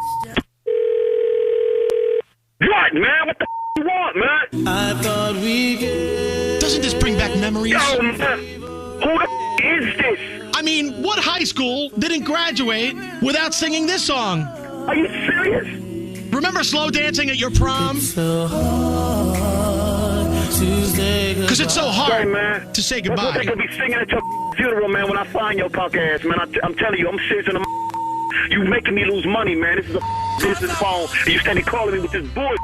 What, man? What the you want, man? I thought we could. Doesn't this bring back memories? Yo, man. Who the is this? I mean, what high school didn't graduate without singing this song? Are you serious? Remember slow dancing at your prom? Because it's so hard to say goodbye. That's what they could be singing at your funeral, man, when I find your punk ass, man. I'm telling you, I'm serious in the you making me lose money, man. This is a business phone. And you standing calling me with this bull.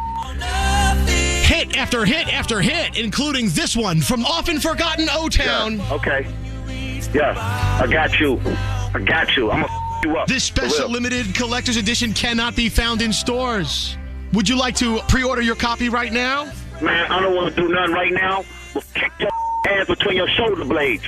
Hit after hit after hit, including this one from often forgotten O-Town. Yeah, okay. Yeah, I got you. I'm going to you up. This special limited collector's edition cannot be found in stores. Would you like to pre-order your copy right now? Man, I don't want to do nothing right now. We'll kick your ass between your shoulder blades.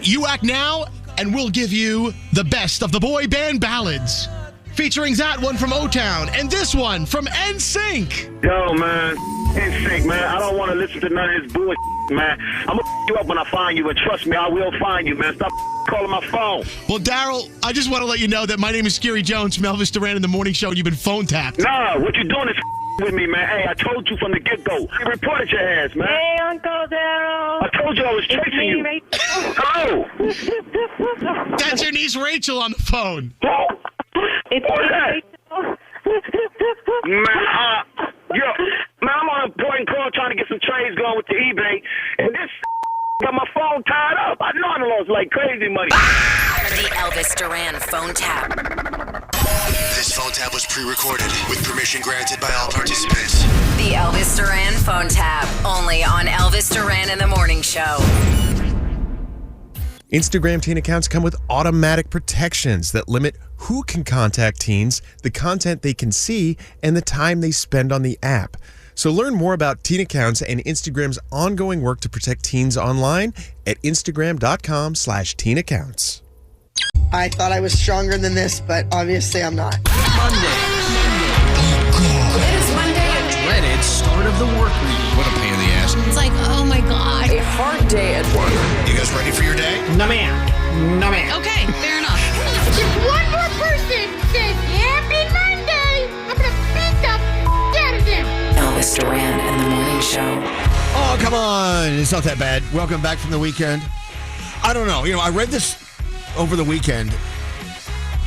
You act now, and we'll give you the best of the boy band ballads. Featuring that one from O-Town and this one from NSYNC. Yo, man. NSYNC, man. I don't want to listen to none of this bullshit, man. I'm going to you up when I find you, and trust me, I will find you, man. Stop calling my phone. Well, Daryl, I just want to let you know that my name is Scary Jones from Elvis Duran in the Morning Show, and you've been phone tapped. Nah, what you doing is with me, man. Hey, I told you from the get-go. I reported your ass, man. Hey, Uncle Daryl. I told you I was chasing you. Hello. That's your niece Rachel on the phone. It's Rachel. Man, I'm on an important call trying to get some trades going with the eBay, and this got my phone tied up. I know I lost like crazy money. The Elvis Duran phone tap. This phone tap was pre-recorded with permission granted by all participants. The Elvis Duran phone tap, only on Elvis Duran in the Morning Show. Instagram teen accounts come with automatic protections that limit who can contact teens, the content they can see, and the time they spend on the app. So learn more about teen accounts and Instagram's ongoing work to protect teens online at Instagram.com/teen accounts. I thought I was stronger than this, but obviously I'm not. Monday. It is Monday. Dreaded start of the work week. What a pain in the ass. It's like, oh my God. A hard day at work. You guys ready for your day? No, ma'am. No, ma'am. Okay, fair enough. If one more person says Happy Monday, I'm going to beat the out of them. Elvis Duran and the Morning Show. Oh, come on. It's not that bad. Welcome back from the weekend. I don't know. I read this over the weekend,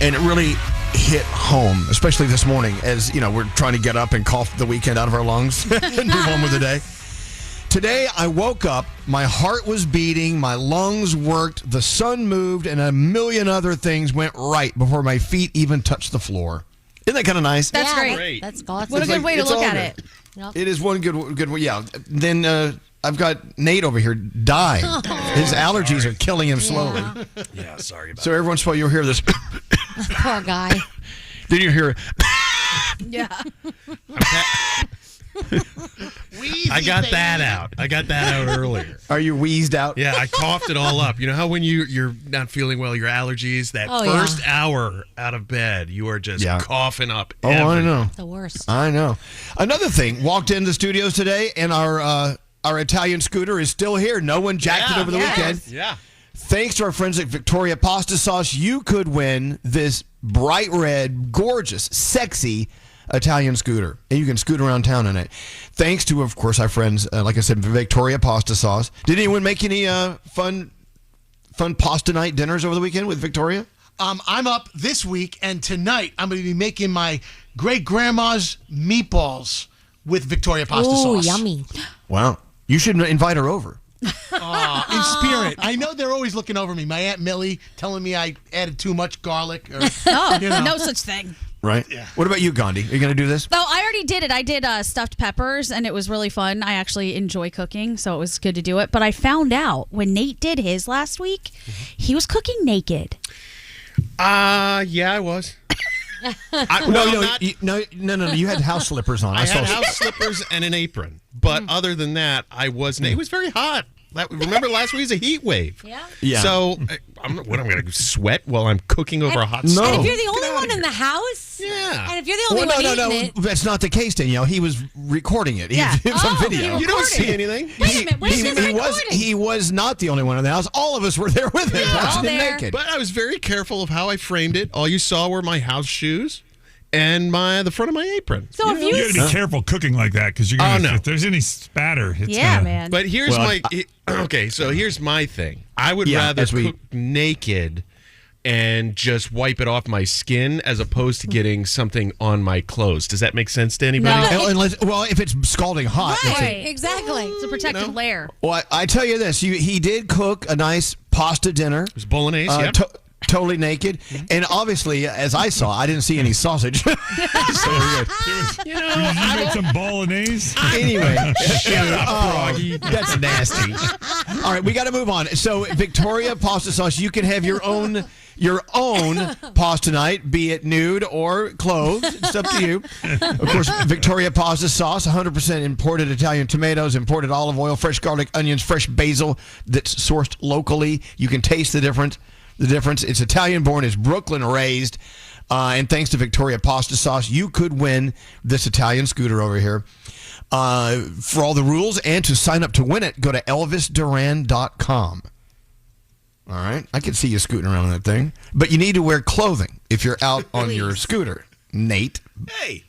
and it really hit home, especially this morning as, we're trying to get up and cough the weekend out of our lungs and move on with the day. Today, I woke up, my heart was beating, my lungs worked, the sun moved, and a million other things went right before my feet even touched the floor. Isn't that kind of nice? That's great. That's awesome. What a good way to look at it. Yep. It is one good way. Yeah. Then I've got Nate over here dying. His allergies are killing him slowly. Yeah, sorry about So every once in a while you'll hear this. Poor guy. Then you hear Yeah. I got that out. Earlier. Are you wheezed out? Yeah, I coughed it all up. You know how when you're not feeling well, your allergies, that first hour out of bed, you are just coughing up everything. I know. The worst. I know. Another thing, walked into the studios today, and our Italian scooter is still here. No one jacked it over the weekend. Yeah. Thanks to our friends at Victoria Pasta Sauce, you could win this bright red, gorgeous, sexy Italian scooter. And you can scoot around town in it. Thanks to, of course, our friends, like I said, Victoria Pasta Sauce. Did anyone make any fun pasta night dinners over the weekend with Victoria? I'm up this week, and tonight I'm going to be making my great-grandma's meatballs with Victoria Pasta Sauce. Oh, yummy. Wow. You should invite her over. In spirit. I know they're always looking over me. My Aunt Millie telling me I added too much garlic. Or, No such thing. Right? Yeah. What about you, Gandhi? Are you going to do this? Oh, I already did it. I did stuffed peppers, and it was really fun. I actually enjoy cooking, so it was good to do it. But I found out when Nate did his last week, he was cooking naked. Yeah, I was. No. You had house slippers on. I had house slippers and an apron. But other than that, I wasn't. It was very hot. Remember last week was a heat wave. Yeah. So I'm going to sweat while I'm cooking over a hot stove? And if you're the only one in the house, and if you're the only one eating it, that's not the case, Danielle. He was recording it. Yeah. It was on video. You don't see anything. Wait a minute. He was not the only one in the house. All of us were there with him, watching him naked. But I was very careful of how I framed it. All you saw were my house shoes and the front of my apron. So if you got to be careful cooking like that because you're going to. If there's any spatter, it's man. But here's here's my thing. I would rather cook naked and just wipe it off my skin as opposed to getting something on my clothes. Does that make sense to anybody? No, if it's scalding hot. Right, exactly. It's a protective layer. Well, I tell you this. He did cook a nice pasta dinner. It was bolognese, totally naked. And obviously, as I saw, I didn't see any sausage. So good. You made some bolognese? Anyway. Shut up, Froggy. That's nasty. All right, we got to move on. So, Victoria Pasta Sauce, you can have your own pasta night, be it nude or clothed. It's up to you. Of course, Victoria Pasta Sauce, 100% imported Italian tomatoes, imported olive oil, fresh garlic, onions, fresh basil that's sourced locally. You can taste the difference. It's Italian born, it's Brooklyn raised. And thanks to Victoria Pasta Sauce, you could win this Italian scooter over here. For all the rules and to sign up to win it, go to elvisduran.com. All right? I can see you scooting around on that thing. But you need to wear clothing if you're out on your scooter. Nate. Hey,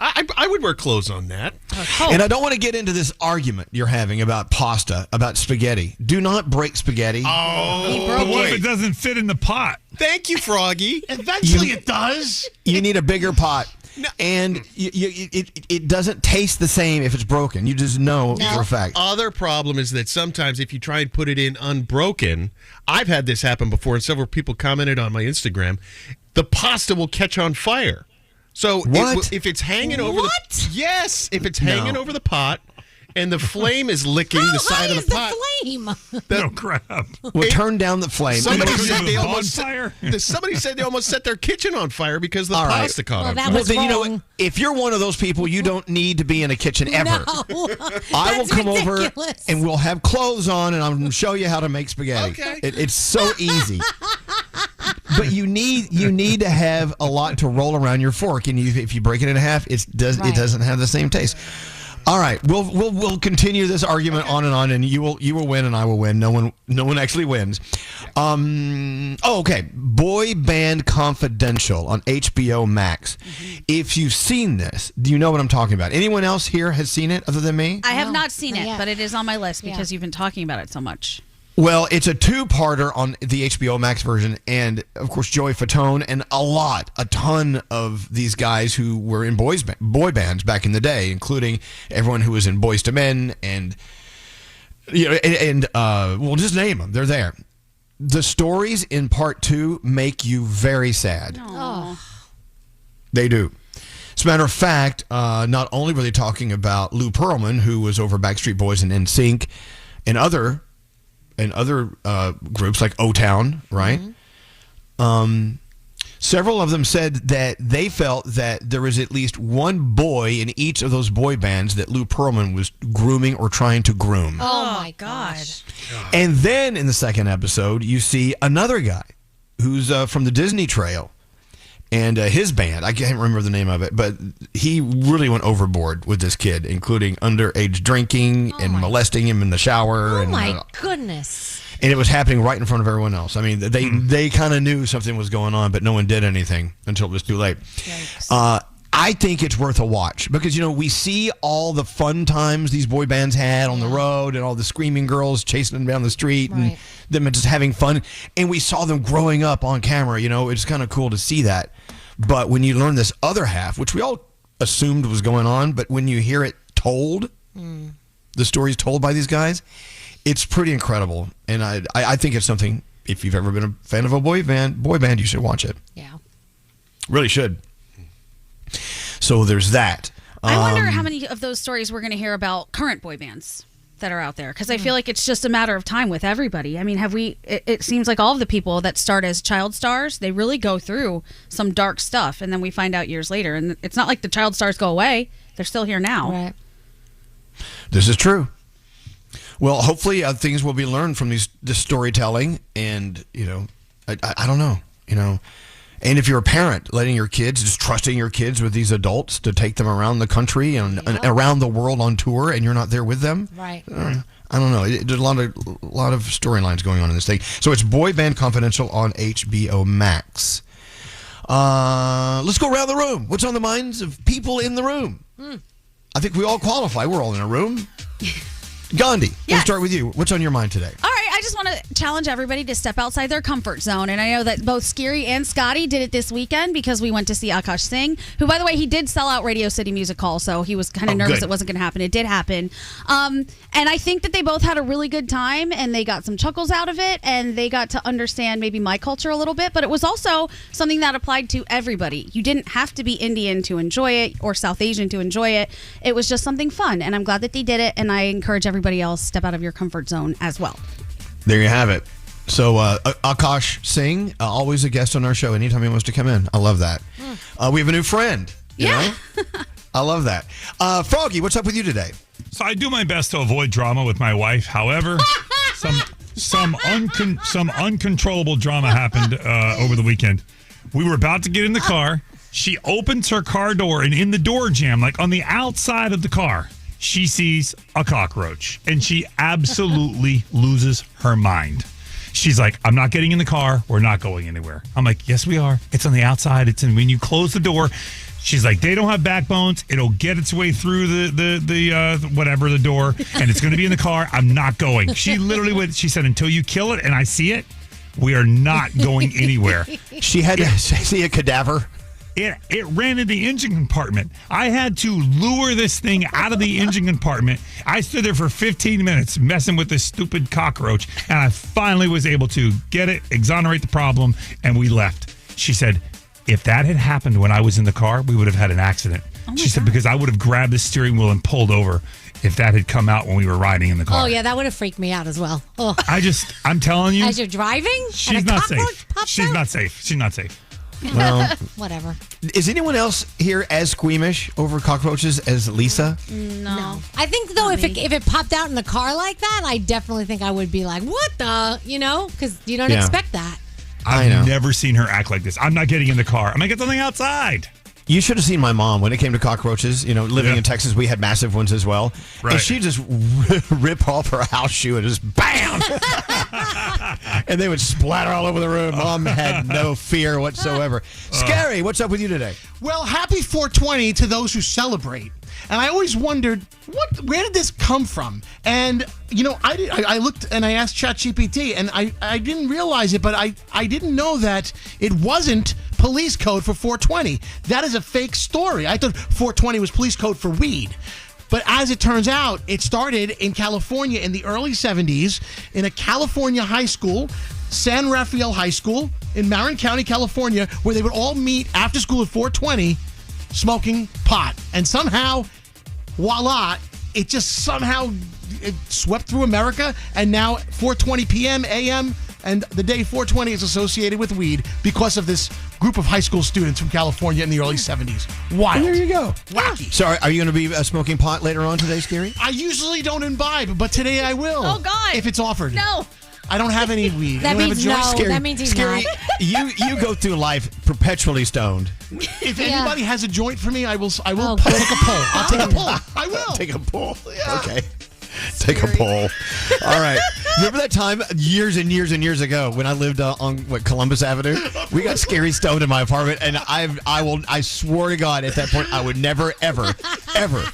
I would wear clothes on that. And I don't want to get into this argument you're having about pasta, about spaghetti. Do not break spaghetti. But what if it doesn't fit in the pot? Thank you, Froggy. Eventually it does. You need a bigger pot. And it doesn't taste the same if it's broken. You just know for a fact. Other problem is that sometimes if you try and put it in unbroken, I've had this happen before, and several people commented on my Instagram, the pasta will catch on fire. So if it's hanging over if it's hanging over the pot and the flame is licking the side of the pot. No crap. Well, turn down the flame. Somebody said they almost set their kitchen on fire because the pasta caught on fire. Well, then, you know, if you're one of those people, you don't need to be in a kitchen ever. I will come over and we'll have clothes on and I'm going to show you how to make spaghetti. Okay. It's so easy. But you need to have a lot to roll around your fork, and if you break it in half, it doesn't have the same taste. All right, we'll continue this argument on, and you will win, and I will win. No one actually wins. Okay. Boy Band Confidential on HBO Max. If you've seen this, do you know what I'm talking about? Anyone else here has seen it other than me? I have not seen it, but it is on my list because you've been talking about it so much. Well, it's a two-parter on the HBO Max version, and of course Joey Fatone and a ton of these guys who were in boy bands back in the day, including everyone who was in Boyz II Men, and we'll just name them. They're there. The stories in part 2 make you very sad. Aww. They do. As a matter of fact, not only were they talking about Lou Pearlman, who was over Backstreet Boys and NSYNC, and other groups like O-Town, right? Mm-hmm. Several of them said that they felt that there was at least one boy in each of those boy bands that Lou Pearlman was grooming or trying to groom. Oh my God. And then in the second episode, you see another guy who's from the Disney Trail. And his band, I can't remember the name of it, but he really went overboard with this kid, including underage drinking and molesting him in the shower. Oh, my goodness. And it was happening right in front of everyone else. I mean, they kind of knew something was going on, but no one did anything until it was too late. I think it's worth a watch because, we see all the fun times these boy bands had on the road and all the screaming girls chasing them down the street and them just having fun. And we saw them growing up on camera. It's kind of cool to see that. But when you learn this other half, which we all assumed was going on, but when you hear it told, the stories told by these guys, it's pretty incredible. And I think it's something, if you've ever been a fan of a boy band, you should watch it. Yeah. Really should. So there's that. I wonder how many of those stories we're going to hear about current boy bands that are out there, because I feel like it's just a matter of time with everybody. I mean, it seems like all of the people that start as child stars, they really go through some dark stuff, and then we find out years later. And it's not like the child stars go away. They're still here now. Right. This is true. Well, hopefully things will be learned from this storytelling, and, I don't know, And if you're a parent, letting your kids, just trusting your kids with these adults to take them around the country and around the world on tour, and you're not there with them. Right. I don't know. There's a lot of storylines going on in this thing. So it's Boy Band Confidential on HBO Max. Let's go around the room. What's on the minds of people in the room? I think we all qualify. We're all in a room. Gandhi, let's start with you. What's on your mind today? All right, I just want to challenge everybody to step outside their comfort zone. And I know that both Scary and Scotty did it this weekend because we went to see Akash sing, who, by the way, he did sell out Radio City Music Hall, so he was kind of nervous it wasn't going to happen. It did happen. And I think that they both had a really good time, and they got some chuckles out of it, and they got to understand maybe my culture a little bit, but it was also something that applied to everybody. You didn't have to be Indian to enjoy it or South Asian to enjoy it. It was just something fun, and I'm glad that they did it, and I encourage everybody else step out of your comfort zone as well. There you have it. So Akash Singh, always a guest on our show anytime he wants to come in. I love that. We have a new friend. You know? I love that. Froggy, what's up with you today? So I do my best to avoid drama with my wife. However, some uncontrollable drama happened over the weekend. We were about to get in the car. She opens her car door, and in the door jamb, like on the outside of the car, she sees a cockroach, and she absolutely loses her mind. She's like, I'm not getting in the car. We're not going anywhere. I'm like, yes, we are. It's on the outside. It's in when you close the door. She's like, they don't have backbones. It'll get its way through the door, and it's going to be in the car. I'm not going. She literally went. She said, until you kill it and I see it, we are not going anywhere. She had to see a cadaver. It ran in the engine compartment. I had to lure this thing out of the engine compartment. I stood there for 15 minutes messing with this stupid cockroach, and I finally was able to get it, exonerate the problem, and we left. She said, if that had happened when I was in the car, we would have had an accident. She said, because I would have grabbed the steering wheel and pulled over if that had come out when we were riding in the car. Oh, yeah, that would have freaked me out as well. Oh. I'm telling you. As you're driving? She's not safe. She's not safe. She's not safe. Well, whatever. Is anyone else here as squeamish over cockroaches as Lisa? No. I think, though, if it popped out in the car like that, I definitely think I would be like, what the, because you don't expect that. I've never seen her act like this. I'm not getting in the car. I'm going to get something outside. You should have seen my mom when it came to cockroaches. Living in Texas, we had massive ones as well. Right. And she'd just rip off her house shoe and just BAM! And they would splatter all over the room. Mom had no fear whatsoever. Scary, what's up with you today? Well, happy 420 to those who celebrate. And I always wondered, where did this come from? And, I looked and I asked ChatGPT, and I didn't realize it, but I didn't know that it wasn't police code for 420. That is a fake story. I thought 420 was police code for weed. But as it turns out, it started in California in the early 70s in a California high school, San Rafael High School in Marin County, California, where they would all meet after school at 420 smoking pot. And somehow, voila, it swept through America, and now 4:20 p.m., a.m., and the day 420 is associated with weed because of this group of high school students from California in the early 70s. Wild. There you go. Wacky. So are you going to be smoking pot later on today, Scary? I usually don't imbibe, but today I will. Oh, God. If it's offered. No. I don't have any weed. That means no. Scary. That means he's Scary, not. You go through life perpetually stoned. If anybody has a joint for me, I will take a pull. I'll take a pull. I will. Take a pull. Yeah. Okay. Take a pull. All right. Remember that time years and years and years ago when I lived on Columbus Avenue? We got scary stoned in my apartment, and I swore to God at that point I would never, ever, ever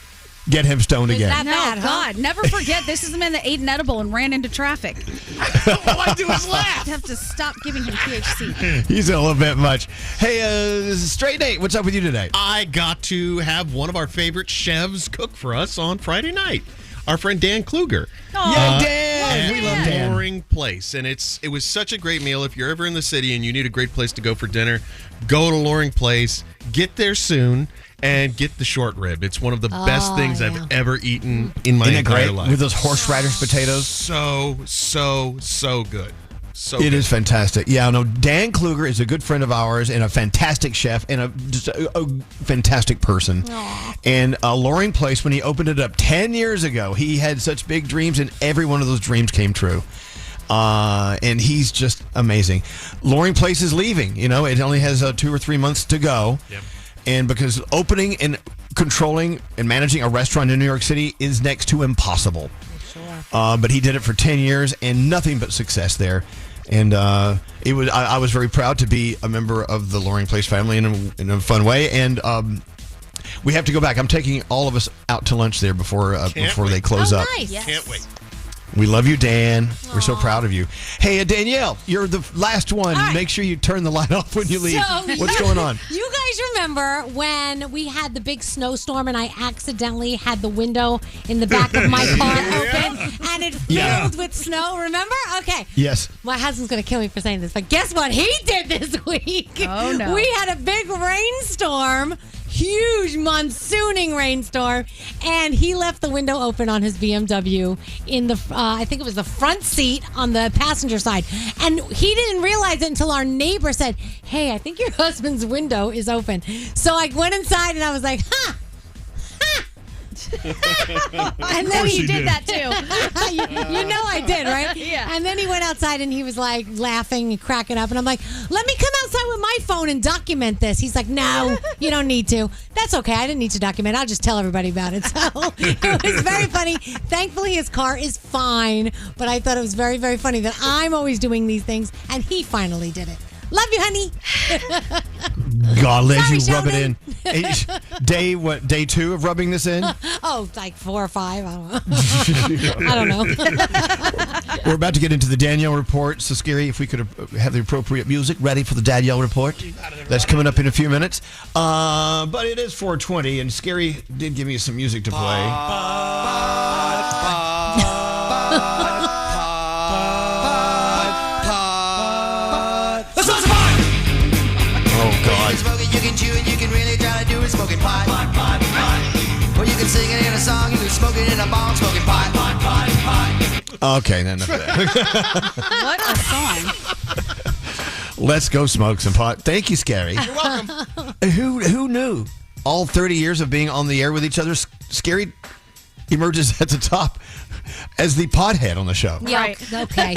get him stoned again. That bad, God, never forget this is the man that ate an edible and ran into traffic. All I do is laugh. You have to stop giving him THC. He's a little bit much. Hey, Straight Nate, what's up with you today? I got to have one of our favorite chefs cook for us on Friday night. Our friend Dan Kluger. Yay, Dan! We love Dan. Loring Place, and it was such a great meal. If you're ever in the city and you need a great place to go for dinner, go to Loring Place. Get there soon. And get the short rib. It's one of the best things I've ever eaten in my entire life. With those horseradish potatoes? So good. So it is fantastic. Yeah, no, Dan Kluger is a good friend of ours and a fantastic chef and just a fantastic person. Aww. And Loring Place, when he opened it up 10 years ago, he had such big dreams, and every one of those dreams came true. And he's just amazing. Loring Place is leaving. You know, it only has 2 or 3 months to go. Yep. And because opening and controlling and managing a restaurant in New York City is next to impossible. Sure. But he did it for 10 years and nothing but success there. And it was I was very proud to be a member of the Loring Place family in a fun way. And we have to go back. I'm taking all of us out to lunch there before they close up. Nice. Yes. Can't wait. We love you, Dan. We're so proud of you. Hey, Danielle, you're the last one. All right. Make sure you turn the light off when you leave. What's going on? You guys remember when we had the big snowstorm and I accidentally had the window in the back of my car open and it filled with snow? Remember? Okay. Yes. My husband's going to kill me for saying this, but guess what he did this week? Oh, no. We had a big rainstorm. Huge monsooning rainstorm, and he left the window open on his BMW in the, I think it was the front seat on the passenger side. And he didn't realize it until our neighbor said, "Hey, I think your husband's window is open." So I went inside and I was like, "Ha! And then he did that too. you know I did, right? Yeah. And then he went outside and he was like laughing and cracking up. And I'm like, "Let me come outside with my phone and document this." He's like, "No, you don't need to." That's okay. I didn't need to document. I'll just tell everybody about it. So it was very funny. Thankfully, his car is fine. But I thought it was very, very funny that I'm always doing these things and he finally did it. Love you, honey. God, let Sorry, you rub it Sheldon. in. Day 2 of rubbing this in? Oh, like 4 or 5. I don't know. We're about to get into the Danielle Report. So, Scary, if we could have the appropriate music ready for the Danielle Report. That's coming up in a few minutes. But it is 4:20, and Scary did give me some music to play. Oh, God. You can chew it, you can really try to do it, smoking pot. Or you can sing it in a song, you can smoke it in a bong, smoking pot. Okay, then enough of that. What a song. Let's go smoke some pot. Thank you, Scary. You're welcome. Who knew? All 30 years of being on the air with each other, Scary emerges at the top as the pothead on the show. Yeah, Right. okay.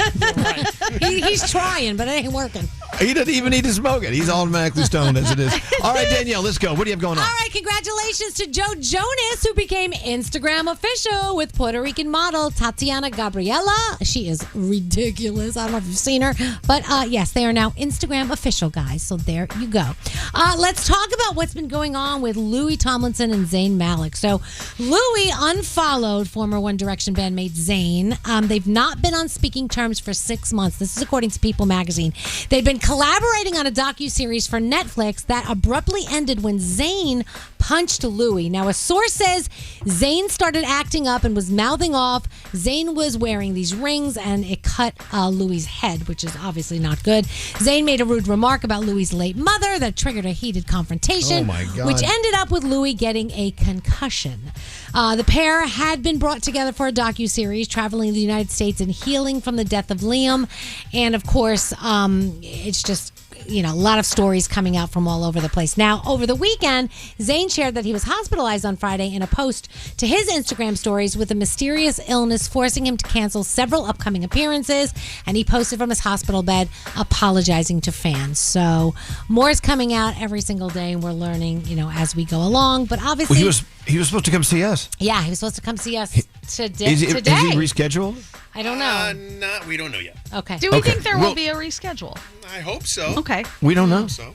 He's trying, but it ain't working. He doesn't even need to smoke it. He's automatically stoned as it is. All right, Danielle, let's go. What do you have going on? All right, congratulations to Joe Jonas, who became Instagram official with Puerto Rican model Tatiana Gabriela. She is ridiculous. I don't know if you've seen her, but yes, they are now Instagram official, guys. So there you go. Let's talk about what's been going on with Louis Tomlinson and Zayn Malik. So Louis unfollowed former One Direction bandmate Zayn. They've not been on speaking terms for 6 months. This is according to People magazine. They've been collaborating on a docuseries for Netflix that abruptly ended when Zayn punched Louis. Now, a source says Zayn started acting up and was mouthing off. Zayn was wearing these rings and it cut Louis' head, which is obviously not good. Zayn made a rude remark about Louis' late mother that triggered a heated confrontation, Oh, my God. which ended up with Louis getting a concussion. The pair had been brought together for a docuseries traveling the United States and healing from the death of Liam. And of course, it's just, a lot of stories coming out from all over the place. Now, over the weekend, Zayn shared that he was hospitalized on Friday in a post to his Instagram stories with a mysterious illness forcing him to cancel several upcoming appearances. And he posted from his hospital bed apologizing to fans. So more is coming out every single day, and we're learning, as we go along. But obviously, Well, he was supposed to come see us. yeah, he was supposed to come see us today. Is he rescheduled? I don't know. We don't know yet. Okay. Do we Okay. think there will be a reschedule? I hope so. Okay. We don't know. So.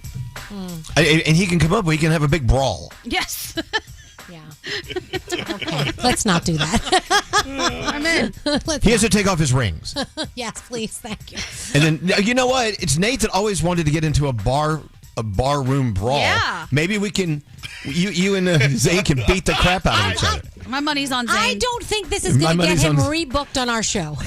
And he can come up. We can have a big brawl. Yes. Okay. Let's not do that. I'm in. He has to take off his rings. Yes, please. Thank you. And then you know what? It's Nate that always wanted to get into a bar room brawl. Yeah. Maybe we can. You and Zane can beat the crap out of each other. My money's on Zane. I don't think this is going to get him rebooked on our show.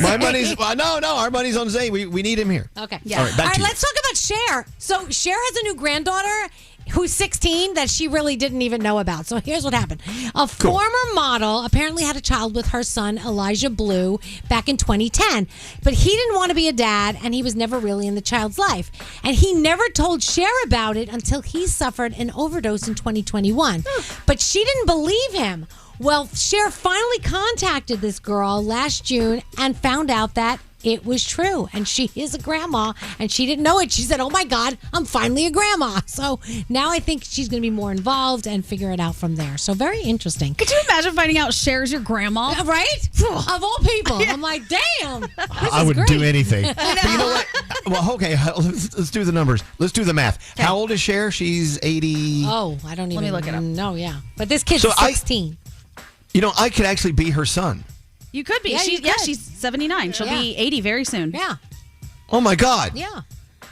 My money's no. Our money's on Zane. We need him here. Okay. Yeah. All right. Back to you. Let's talk about Cher. So Cher has a new granddaughter who's 16 that she really didn't even know about. So here's what happened. A former model apparently had a child with her son, Elijah Blue, back in 2010. But he didn't want to be a dad, and he was never really in the child's life. And he never told Cher about it until he suffered an overdose in 2021. But she didn't believe him. Well, Cher finally contacted this girl last June and found out that it was true. And she is a grandma, and she didn't know it. She said, oh, my God, I'm finally a grandma. So now I think she's going to be more involved and figure it out from there. So very interesting. Could you imagine finding out Cher's your grandma? Right? Of all people. I'm like, damn. I would do anything. But you know what? Well, okay, let's do the numbers. Let's do the math. How old is Cher? She's 80. Oh, I don't even Let me look it up. know. Yeah. But this kid's So 16. I could actually be her son. You could be. Yeah, you could. She's 79. She'll Yeah. be 80 very soon. Yeah. Oh, my God. Yeah.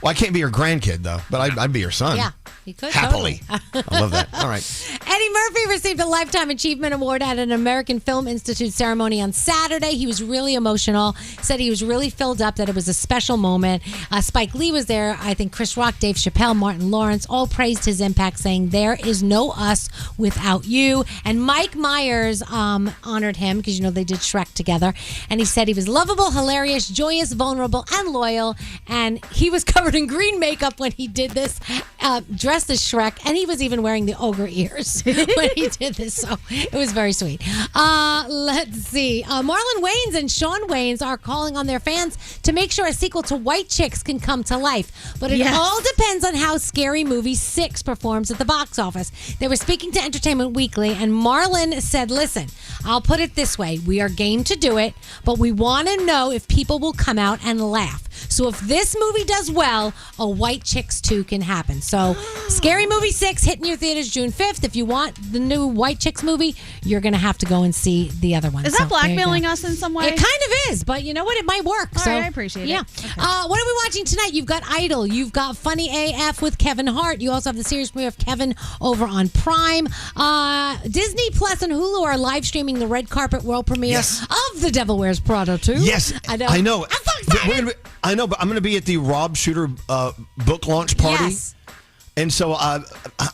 Well, I can't be her grandkid, though, but I'd be her son. Yeah. You could. Happily. Totally. I love that. All right. Eddie Murphy received a Lifetime Achievement Award at an American Film Institute ceremony on Saturday. He was really emotional, said he was really filled up, that it was a special moment. Spike Lee was there. I think Chris Rock, Dave Chappelle, Martin Lawrence all praised his impact, saying, there is no us without you. And Mike Myers honored him because, they did Shrek together. And he said he was lovable, hilarious, joyous, vulnerable, and loyal. And he was covered in green makeup when he did this, dressed as Shrek, and he was even wearing the ogre ears when he did this, so it was very sweet. Let's see. Marlon Wayans and Shawn Wayans are calling on their fans to make sure a sequel to White Chicks can come to life, but it all depends on how Scary Movie 6 performs at the box office. They were speaking to Entertainment Weekly, and Marlon said, listen, I'll put it this way. We are game to do it, but we want to know if people will come out and laugh. So if this movie does well, a White Chicks 2 can happen. So Scary Movie 6 hitting your theaters June 5th. If you want the new White Chicks movie, you're going to have to go and see the other one. Is that blackmailing us in some way? It kind of is, but you know what? It might work. All right, I appreciate it. Yeah. Okay. What are we watching tonight? You've got Idol. You've got Funny AF with Kevin Hart. You also have the series premiere of Kevin over on Prime. Disney Plus and Hulu are live streaming the red carpet world premiere of The Devil Wears Prada 2. Yes, I know. I'm so excited. I know, but I'm going to be at the Rob Shooter book launch party. Yes. And so I'm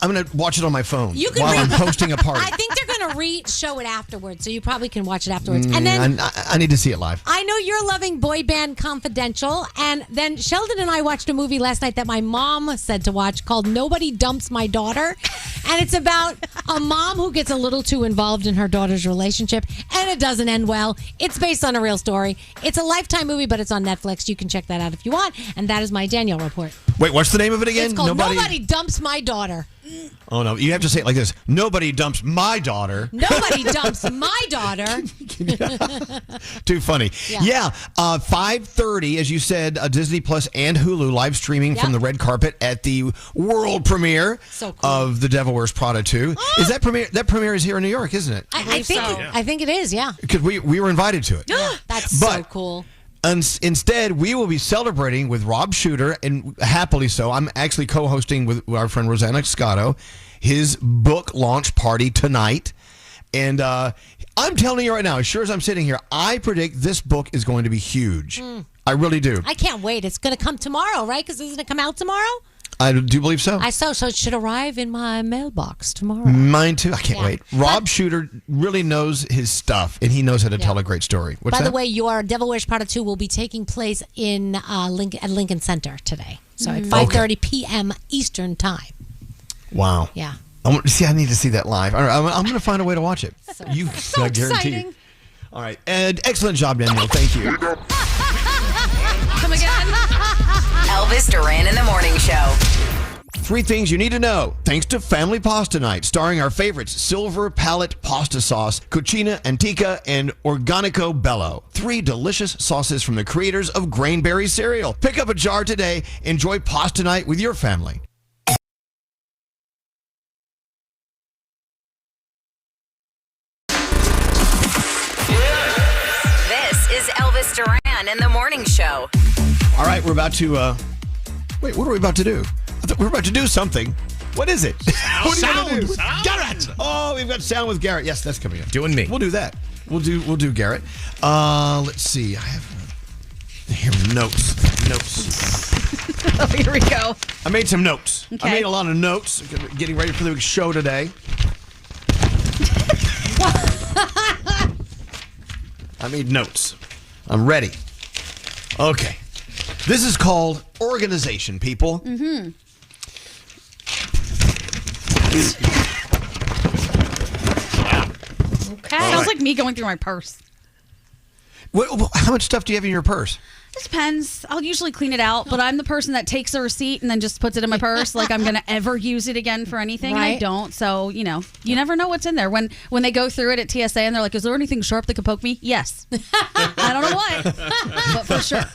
going to watch it on my phone You can while I'm hosting a party. I think they're going to show it afterwards, so you probably can watch it afterwards. And then I need to see it live. I know you're loving Boy Band Confidential, and then Sheldon and I watched a movie last night that my mom said to watch called Nobody Dumps My Daughter, and it's about a mom who gets a little too involved in her daughter's relationship, and it doesn't end well. It's based on a real story. It's a Lifetime movie, but it's on Netflix. You can check that out if you want, and that is my Danielle report. Wait, what's the name of it again? It's called Nobody Dumps My Daughter. Oh, no. You have to say it like this. Nobody dumps my daughter. Nobody dumps my daughter. Too funny. Yeah. 5:30, as you said, Disney Plus and Hulu live streaming from the red carpet at the world premiere of The Devil Wears Prada 2. Is that premiere? That premiere is here in New York, isn't it? I think it is, yeah. Because we were invited to it. That's so cool. Instead, we will be celebrating with Rob Shooter, and happily so. I'm actually co-hosting with our friend Rosanna Scotto, his book launch party tonight. And I'm telling you right now, as sure as I'm sitting here, I predict this book is going to be huge. I really do. I can't wait. It's going to come tomorrow, right? Because isn't it come out tomorrow? I do believe so. So it should arrive in my mailbox tomorrow. Mine too. I can't wait. Rob Shooter really knows his stuff, and he knows how to tell a great story. What's By that? the way, your Devil Wears Prada 2 will be taking place in at Lincoln Center today. So at 5:30 p.m. Eastern Time. Wow. Yeah. I need to see that live. All right, I'm going to find a way to watch it. So I guarantee you. All right. And excellent job, Danielle. Thank you. Come again. Elvis Duran in the Morning Show. 3 things you need to know, thanks to Family Pasta Night, starring our favorites, Silver Palette Pasta Sauce, Cucina Antica, and Organico Bello. 3 delicious sauces from the creators of Grainberry cereal. Pick up a jar today. Enjoy Pasta Night with your family. This is Elvis Duran in the morning show. All right, we're about to... wait, what are we about to do? I thought we were about to do something. What is it? What are you gonna do? Garrett! Oh, we've got sound with Garrett. Yes, that's coming up. Doing me. We'll do that. We'll do Garrett. Let's see. I have here notes. Oh, here we go. I made some notes. Okay. I made a lot of notes getting ready for the show today. I made notes. I'm ready. Okay. This is called organization, people. Mm-hmm. Okay. Sounds like me going through my purse. How much stuff do you have in your purse? This depends. I'll usually clean it out, but I'm the person that takes a receipt and then just puts it in my purse like I'm going to ever use it again for anything. And I Right. don't. So, you never know what's in there. When they go through it at TSA and they're like, is there anything sharp that could poke me? Yes. I don't know what, but for sure.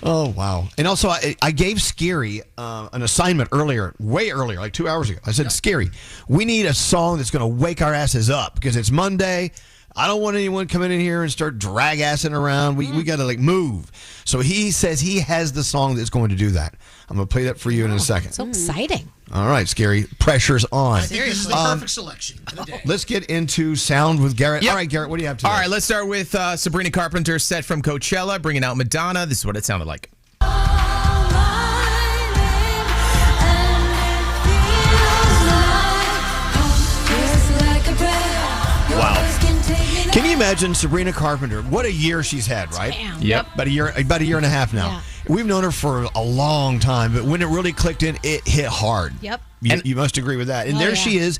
Oh, wow. And also, I gave Scary an assignment way earlier, like 2 hours ago. I said, Scary, we need a song that's going to wake our asses up because it's Monday. I don't want anyone coming in here and start drag-assing around. We got to, move. So he says he has the song that's going to do that. I'm going to play that for you in a second. So exciting. All right, Scary. Pressure's on. I think this is the perfect selection for the day. Let's get into sound with Garrett. Yep. All right, Garrett, what do you have today? All right, let's start with Sabrina Carpenter's set from Coachella, bringing out Madonna. This is what it sounded like. Wow. Can you imagine Sabrina Carpenter? What a year she's had, right? Damn. Yep. About a year and a half now. Yeah. We've known her for a long time, but when it really clicked in, it hit hard. Yep. You must agree with that. And Oh, there yeah. she is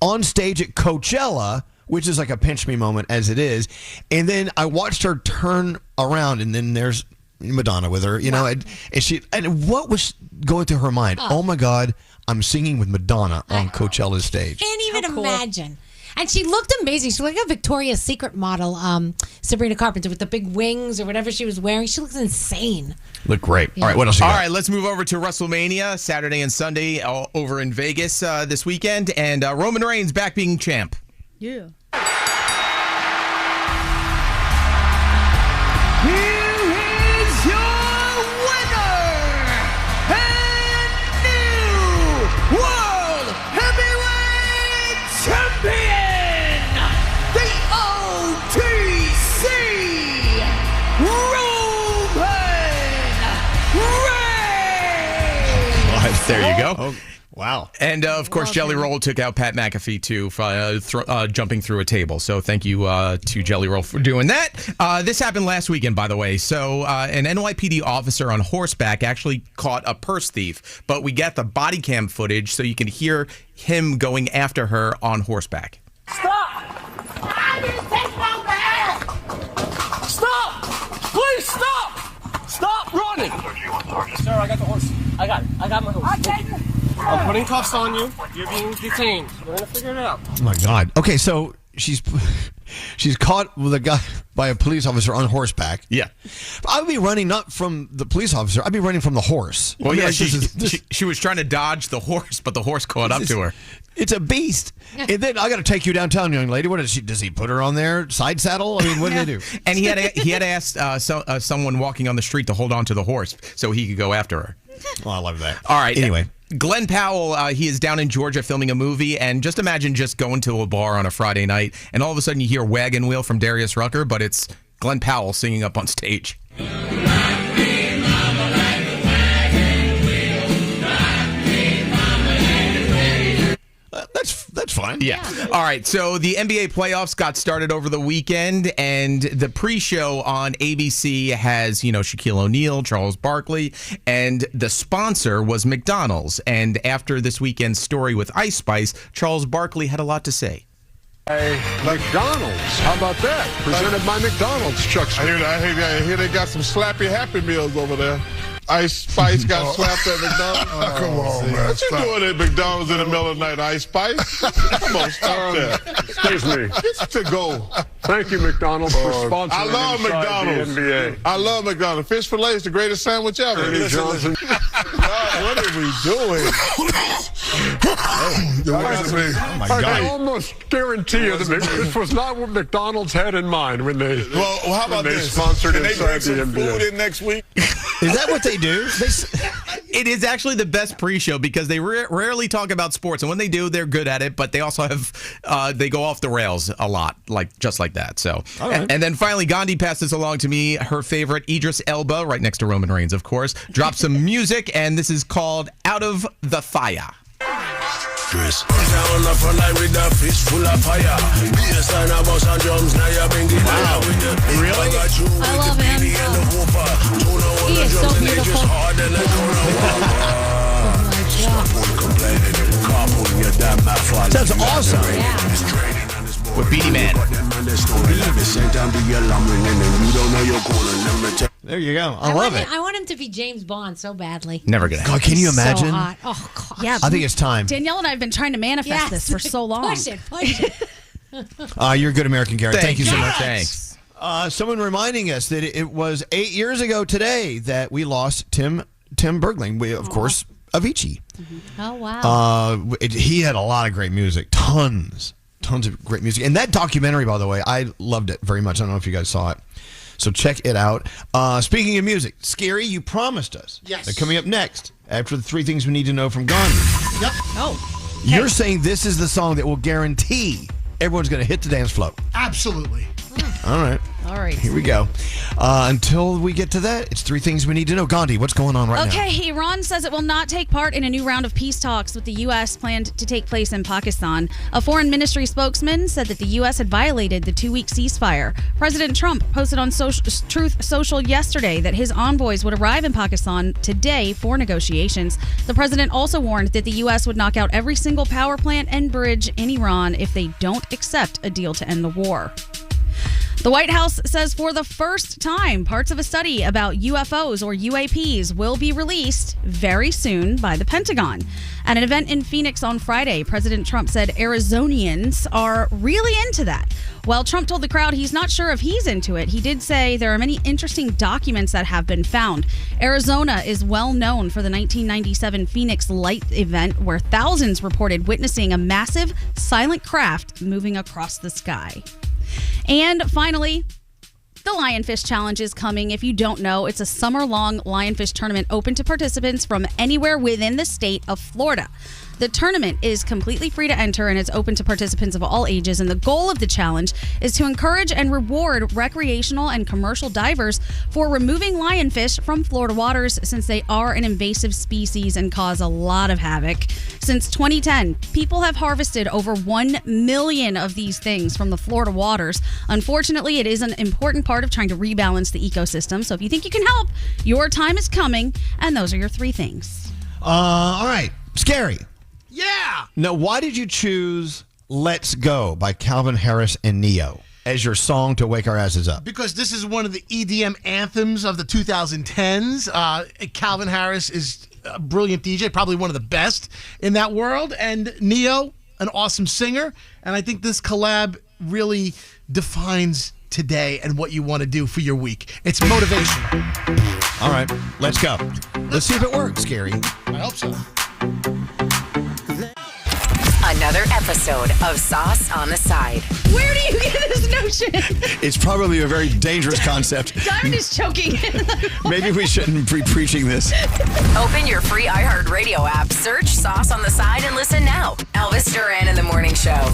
on stage at Coachella, which is like a pinch me moment as it is. And then I watched her turn around, and then there's Madonna with her, and what was going through her mind? Oh my God, I'm singing with Madonna on Coachella's stage. Can't even How cool. imagine. And she looked amazing. She looked like a Victoria's Secret model, Sabrina Carpenter, with the big wings or whatever she was wearing. She looks insane. Look great. Yeah. All right, what else you All got? right, let's move over to WrestleMania, Saturday and Sunday over in Vegas this weekend. And Roman Reigns back being champ. Yeah. World Heavyweight Champion, the OTC, Roman Reigns. There you go. Oh, wow. And of course, Jelly Roll took out Pat McAfee too, for jumping through a table. So thank you to Jelly Roll for doing that. This happened last weekend, by the way. So an NYPD officer on horseback actually caught a purse thief, but we got the body cam footage so you can hear him going after her on horseback. Stop! I didn't take my bag! Stop! Please stop! Stop running! Sir, I got the horse. I got it. I got my horse. I'm putting cuffs on you. You're being detained. We're gonna figure it out. Oh my God. Okay, so she's caught with a guy by a police officer on horseback. Yeah. I would be running not from the police officer. I'd be running from the horse. Well, I mean, yeah, like, she was trying to dodge the horse, but the horse caught up to her. It's a beast. And then I got to take you downtown, young lady. What does he put her on there? Side saddle? I mean, what did they do? And he had asked someone walking on the street to hold on to the horse so he could go after her. Well, I love that. All right. Anyway. Glenn Powell, he is down in Georgia filming a movie, and just imagine just going to a bar on a Friday night, and all of a sudden you hear Wagon Wheel from Darius Rucker, but it's Glenn Powell singing up on stage. That's fine. Yeah. All right. So the NBA playoffs got started over the weekend, and the pre-show on ABC has, Shaquille O'Neal, Charles Barkley, and the sponsor was McDonald's. And after this weekend's story with Ice Spice, Charles Barkley had a lot to say. Hey, McDonald's. How about that? Presented by McDonald's, Chuck. I hear they got some slappy Happy Meals over there. Ice Spice got slapped at McDonald's? Come on, man. What you doing at McDonald's in the middle of the night, Ice Spice? Come on, stop that. Excuse me. It's to go. Thank you, McDonald's, for sponsoring I love Inside McDonald's. the NBA. I love McDonald's. Fish fillet is the greatest sandwich ever. Ernie Johnson. God, what are we doing? I can almost guarantee you that this was not what McDonald's had in mind when they how about this? sponsored Can they Inside bring the some food NBA. in next week? Is that what they do? It is actually the best pre-show because they rarely talk about sports, and when they do, they're good at it. But they also have they go off the rails a lot, just like that. So, right. And then finally, Gandhi passed this along to me. Her favorite, Idris Elba, right next to Roman Reigns, of course, dropped some music, and this is called "Out of the Fire." Chris. Down the front line with a fist full of fire. Baseline of us and drums, now you're bringing it out with the Really? I love him. He is so beautiful. Sounds awesome. With Beanie Man. There you go. I love it. I want him to be James Bond so badly. Never gonna God, can you imagine? So hot. Oh, God. Yeah, I think it's time. Danielle and I have been trying to manifest this for so long. Push it. You're a good American, Garrett. Thank you so much. Thanks. Someone reminding us that it was 8 years ago today that we lost Tim Bergling. We, of course, Avicii. Oh, wow. He had a lot of great music. Tons of great music. And that documentary, by the way, I loved it very much. I don't know if you guys saw it. So check it out. Speaking of music, Scary, you promised us. Yes. That coming up next, after the 3 things we need to know from Gandhi. Yep. Oh. You're saying this is the song that will guarantee everyone's going to hit the dance floor. Absolutely. All right. All right. Here we go. Until we get to that, it's 3 things we need to know. Gandhi, what's going on right now? Okay, Iran says it will not take part in a new round of peace talks with the U.S. planned to take place in Pakistan. A foreign ministry spokesman said that the U.S. had violated the 2-week ceasefire. President Trump posted on Truth Social yesterday that his envoys would arrive in Pakistan today for negotiations. The president also warned that the U.S. would knock out every single power plant and bridge in Iran if they don't accept a deal to end the war. The White House says for the first time, parts of a study about UFOs or UAPs will be released very soon by the Pentagon. At an event in Phoenix on Friday, President Trump said Arizonians are really into that. While Trump told the crowd he's not sure if he's into it, he did say there are many interesting documents that have been found. Arizona is well known for the 1997 Phoenix Light event, where thousands reported witnessing a massive silent craft moving across the sky. And finally, the Lionfish Challenge is coming. If you don't know, it's a summer-long lionfish tournament open to participants from anywhere within the state of Florida. The tournament is completely free to enter and it's open to participants of all ages. And the goal of the challenge is to encourage and reward recreational and commercial divers for removing lionfish from Florida waters, since they are an invasive species and cause a lot of havoc. Since 2010, people have harvested over 1 million of these things from the Florida waters. Unfortunately, it is an important part of trying to rebalance the ecosystem. So if you think you can help, your time is coming. And those are your 3 things. All right. Scary. Yeah. Now, why did you choose Let's Go by Calvin Harris and Neo as your song to wake our asses up? Because this is one of the EDM anthems of the 2010s. Calvin Harris is a brilliant DJ, probably one of the best in that world. And Neo, an awesome singer. And I think this collab really defines today and what you want to do for your week. It's motivation. All right, let's go. Let's see if it works, Scary. I hope so. Another episode of Sauce on the Side. Where do you get this notion? It's probably a very dangerous concept. Diamond is choking. Maybe we shouldn't be preaching this. Open your free iHeartRadio app, search Sauce on the Side, and listen now. Elvis Duran in the Morning Show.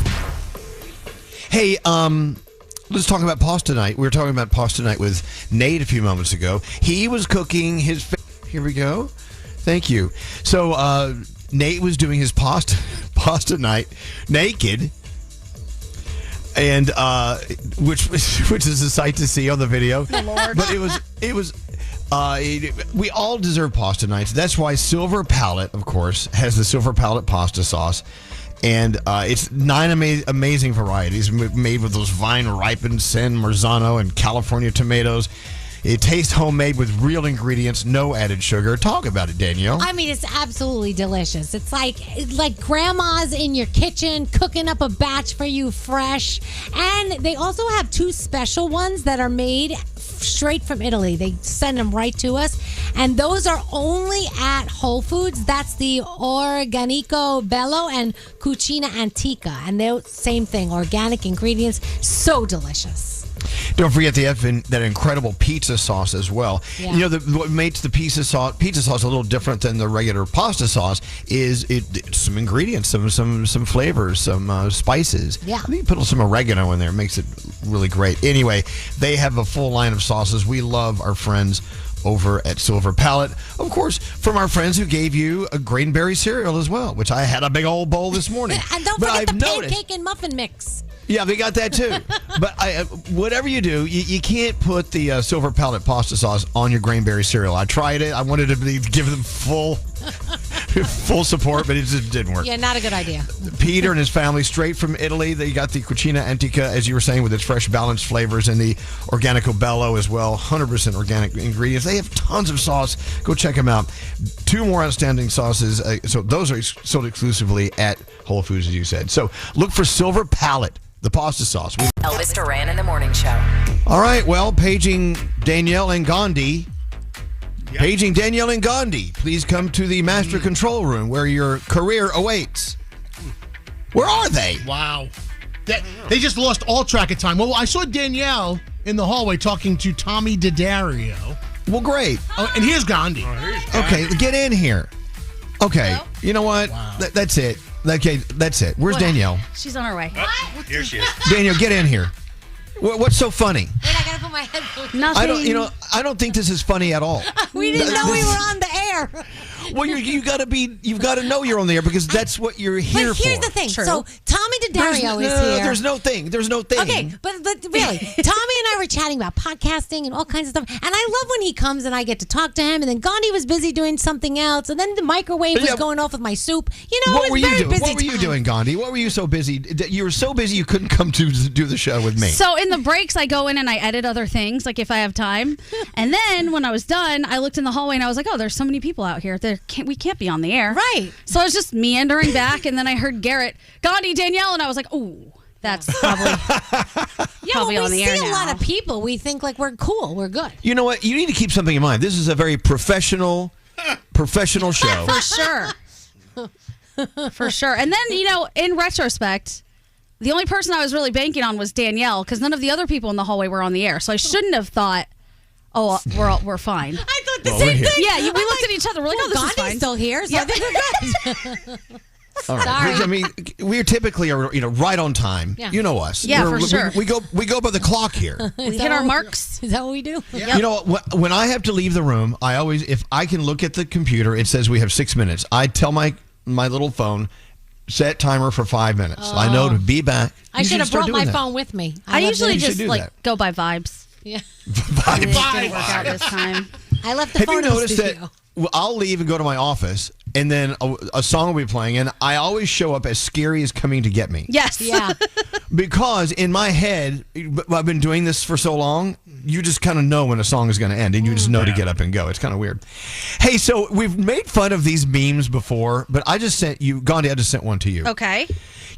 Hey, let's talk about pasta night. We were talking about pasta night with Nate a few moments ago. He was cooking his... Here we go. Thank you. So, Nate was doing his pasta night naked, and which is a sight to see on the video. Oh, Lord. But we all deserve pasta nights. That's why Silver Palette, of course, has the Silver Palette pasta sauce. And it's 9 amazing varieties made with those vine-ripened San Marzano and California tomatoes. It tastes homemade with real ingredients, no added sugar. Talk about it, Danielle. I mean, it's absolutely delicious. It's like grandma's in your kitchen cooking up a batch for you fresh. And they also have 2 special ones that are made straight from Italy. They send them right to us. And those are only at Whole Foods. That's the Organico Bello and Cucina Antica. And they're same thing, organic ingredients. So delicious. Don't forget they have that incredible pizza sauce as well. Yeah. You know, what makes the pizza sauce a little different than the regular pasta sauce is some ingredients, some flavors, some spices. Yeah. I think you put some oregano in there. It makes it really great. Anyway, they have a full line of sauces. We love our friends over at Silver Palette. Of course, from our friends who gave you a grainberry cereal as well, which I had a big old bowl this morning. And don't forget the pancake and muffin mix. Yeah, they got that too. But whatever you do, you can't put the Silver Palette pasta sauce on your grainberry cereal. I tried it. I wanted to give them full support, but it just didn't work. Yeah, not a good idea. Peter and his family, straight from Italy. They got the Cucina Antica, as you were saying, with its fresh, balanced flavors, and the Organico Bello as well. 100% organic ingredients. They have tons of sauce. Go check them out. 2 more outstanding sauces. So those are sold exclusively at Whole Foods, as you said. So look for Silver Palette, the pasta sauce. Elvis Duran in the Morning Show. All right, well, paging Danielle and Gandhi. Yep. Paging Danielle and Gandhi. Please come to the master control room where your career awaits. Where are they? Wow. They just lost all track of time. Well, I saw Danielle in the hallway talking to Tommy DiDario. Well, great. Oh, and here's Gandhi. Okay, get in here. Okay, you know what? Wow. That's it. Okay, that's it. Where's Danielle? She's on her way. Here she is. Danielle, get in here. What's so funny? Wait, I gotta put my headphones. Nothing. I don't think this is funny at all. We didn't know we were on the air. Well, you've got to know you're on the air because that's what you're here for. But here's the thing. True. So Tommy DiDario is here. There's no thing. Okay, but really, Tommy and I were chatting about podcasting and all kinds of stuff. And I love when he comes and I get to talk to him. And then Gandhi was busy doing something else. And then the microwave was going off with my soup. You know, it was very busy. What were you doing, Gandhi? What were you so busy? You were so busy you couldn't come to do the show with me. So in the breaks, I go in and I edit other things, like if I have time. And then when I was done, I looked in the hallway and I was like, oh, there's so many people out here. We can't be on the air. Right. So I was just meandering back, and then I heard Garrett, Gandhi, Danielle, and I was like, oh, that's probably on the air now. We see a lot of people. We think like we're cool. We're good. You know what? You need to keep something in mind. This is a very professional show. For sure. For sure. And then, in retrospect, the only person I was really banking on was Danielle, because none of the other people in the hallway were on the air. So I shouldn't have thought, oh, we're fine. I thought the same thing. Yeah, we looked at each other. We're like, oh, this is fine. Still here, so I think we're good. All right. Sorry. I mean, we're typically right on time. Yeah. You know us. Yeah, for sure. We go by the clock here. We hit our marks. Is that what we do? Yep. You know, when I have to leave the room, if I can look at the computer, it says we have 6 minutes. I tell my little phone, set timer for 5 minutes. I know to be back. I should have brought my phone with me. I usually just go by vibes. Yeah. Vibes. It didn't work out this time. I left the phone in the studio. Have you noticed that I'll leave and go to my office, and then a song will be playing, and I always show up as Scary is Coming to Get Me. Yes. Yeah. Because in my head, I've been doing this for so long, you just kind of know when a song is going to end, and you just know to get up and go. It's kind of weird. Hey, so we've made fun of these memes before, but I just sent you, Gandhi, I just sent one to you. Okay.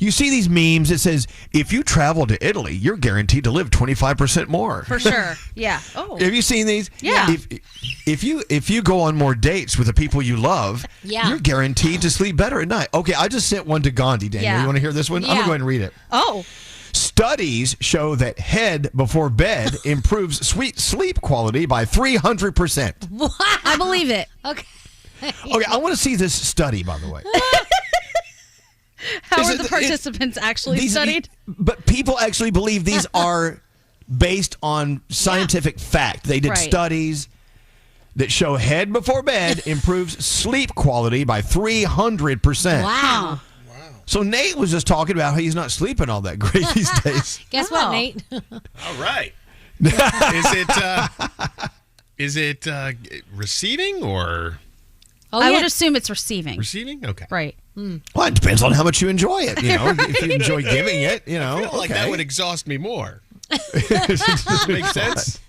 You see these memes, it says, if you travel to Italy, you're guaranteed to live 25% more. For sure. Yeah. Oh. Have you seen these? Yeah. If you go on more dates with the people you love, Yeah. you're guaranteed to sleep better at night. Okay, I just sent one to Gandhi, Daniel. Yeah. You want to hear this one? I'm going to go ahead and read it. Oh. Studies show that head before bed improves sleep quality by 300%. Wow. I believe it. Okay. Okay, I want to see this study, by the way. How are the participants actually studied? But people actually believe these are based on scientific fact. They did studies that show head before bed improves sleep quality by 300%. Wow. So Nate was just talking about how he's not sleeping all that great these days. Guess what, Nate? All right. Is it receiving or? I would assume it's receiving. Receiving? Okay. Right. Well, it depends on how much you enjoy it. If you enjoy giving it, I feel like that would exhaust me more. Makes sense.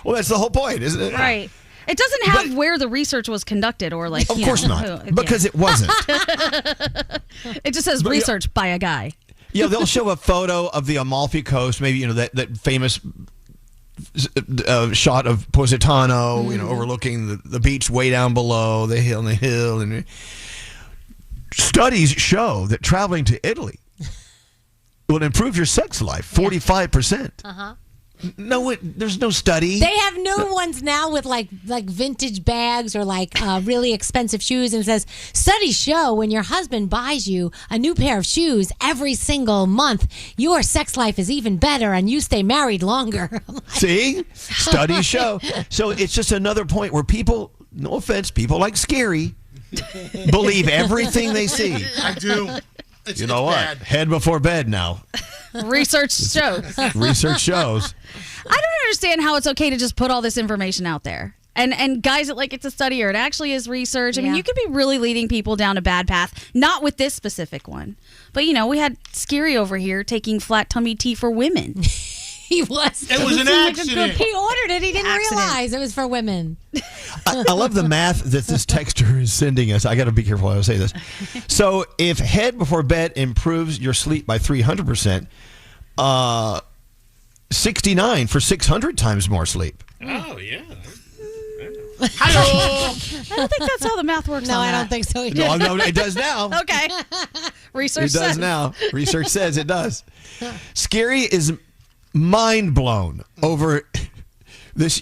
Well, that's the whole point, isn't it? Right. It doesn't have where the research was conducted or like. Of course not, because it wasn't. It just says research by a guy. Yeah, they'll show a photo of the Amalfi Coast, maybe that famous shot of Positano, overlooking the beach way down below the hill, and studies show that traveling to Italy will improve your sex life 45%. Uh-huh. No, there's no study. They have new ones now with like vintage bags or like really expensive shoes, and it says studies show when your husband buys you a new pair of shoes every single month, your sex life is even better and you stay married longer. See? Studies show. So it's just another point where people, no offense, people like Scary believe everything they see. I do. You know what? Bad. Head before bed now. Research shows. Research shows. I don't understand how it's okay to just put all this information out there. And guys that like it's a study or it actually is research. I mean, you could be really leading people down a bad path. Not with this specific one. But, we had Scary over here taking flat tummy tea for women. He was. It was an accident. He ordered it. He didn't realize it was for women. I love the math that this texter is sending us. I got to be careful how I say this. So if head before bed improves your sleep by 300%, 69 for 600 times more sleep. Oh, yeah. I don't think that's how the math works. No, I don't think so either. No, it does now. Okay. Research It does says. now. Research says it does. Scary is mind blown over this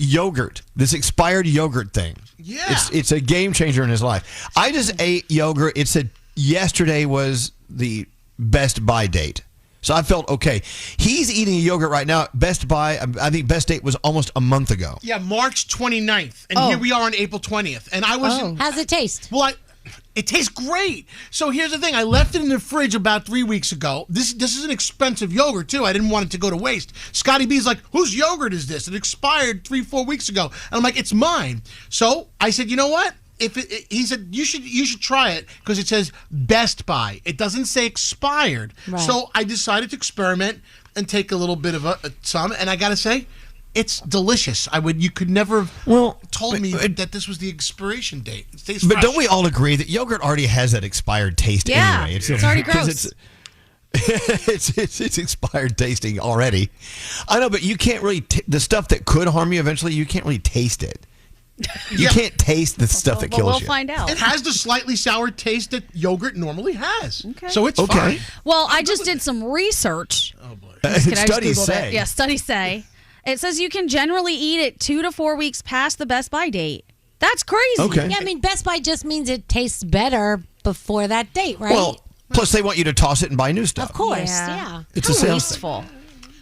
expired yogurt thing. Yeah. It's a game changer in his life. I just ate yogurt. It said yesterday was the Best Buy date. So I felt okay. He's eating a yogurt right now. Best Buy, I think best date was almost a month ago. Yeah, March 29th. And here we are on April 20th. And I was... How's it taste? Well, it tastes great. So here's the thing. I left it in the fridge about 3 weeks ago. This is an expensive yogurt, too. I didn't want it to go to waste. Scotty B's like, whose yogurt is this? It expired 3-4 weeks ago. And I'm like, it's mine. So I said, you know what? He said, you should try it because it says Best Buy. It doesn't say expired. Right. So I decided to experiment and take a little bit of some. And I got to say, it's delicious. You could never have told me that this was the expiration date. It tastes But fresh. don't we all agree that yogurt already has that expired taste anyway? It's already gross. It's expired tasting already. I know, but you can't really the stuff that could harm you eventually. You can't really taste it. You can't taste the stuff that kills we'll you. find out. It has the slightly sour taste that yogurt normally has. Okay. So it's fine. Well, I just did some research. Oh, boy. Studies say. Yeah, studies say. It says you can generally eat it 2 to 4 weeks past the Best Buy date. That's crazy. Okay. Yeah, I mean, Best Buy just means it tastes better before that date, right? Well, plus they want you to toss it and buy new stuff. of course, yeah. It's How a sales wasteful.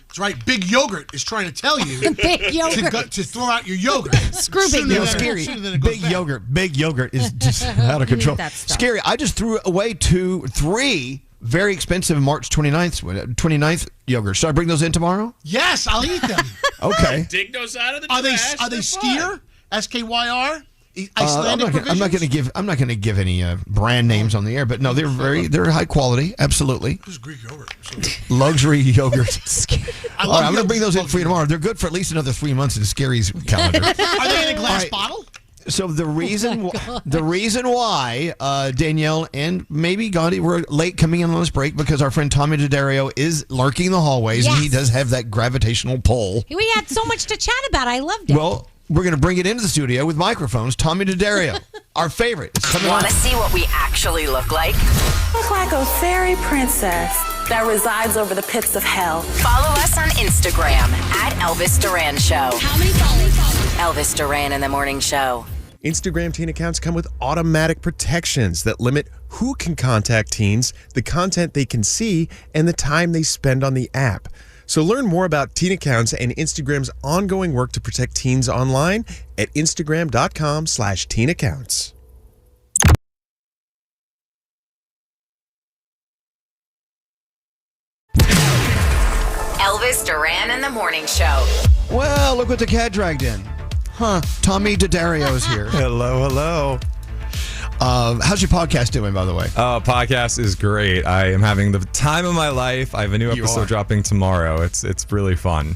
That's right. Big Yogurt is trying to tell you Big yogurt. to throw out your yogurt. Screw Big You know, Yogurt. Scary. Sooner than it goes Big yogurt is just out of control. that stuff. Scary. I just threw away 3 very expensive March 29th yogurt. Should I bring those in tomorrow? Yes, I'll eat them. Okay. Dig those out of the Are they trash. They're Skier? fun. SKYR? I'm Icelandic not going to give any brand names on the air, but no, they're high quality, absolutely. This is Greek yogurt. Luxury yogurt. I All love right, I'm going to bring those in yogurt. for you tomorrow. They're good for at least another 3 months in Scary's calendar. Are they in a glass All right. bottle? So the reason why Danielle and maybe Gandhi were late coming in on this break because our friend Tommy DiDario is lurking the hallways and he does have that gravitational pull. We had so much to chat about. I loved it. Well, we're going to bring it into the studio with microphones. Tommy DiDario, our favorite. It's coming Want on. to see what we actually look like? Look like a fairy princess that resides over the pits of hell. Follow us on Instagram at Elvis Duran Show. How many followers? Elvis Duran in the Morning Show. Instagram teen accounts come with automatic protections that limit who can contact teens, the content they can see, and the time they spend on the app. So learn more about teen accounts and Instagram's ongoing work to protect teens online at Instagram.com/teen accounts. Elvis Duran in the Morning Show. Well, look what the cat dragged in. Tommy DiDario is here. Hello. How's your podcast doing, by the way? Podcast is great. I am having the time of my life. I have a new You episode are. dropping tomorrow. It's really fun.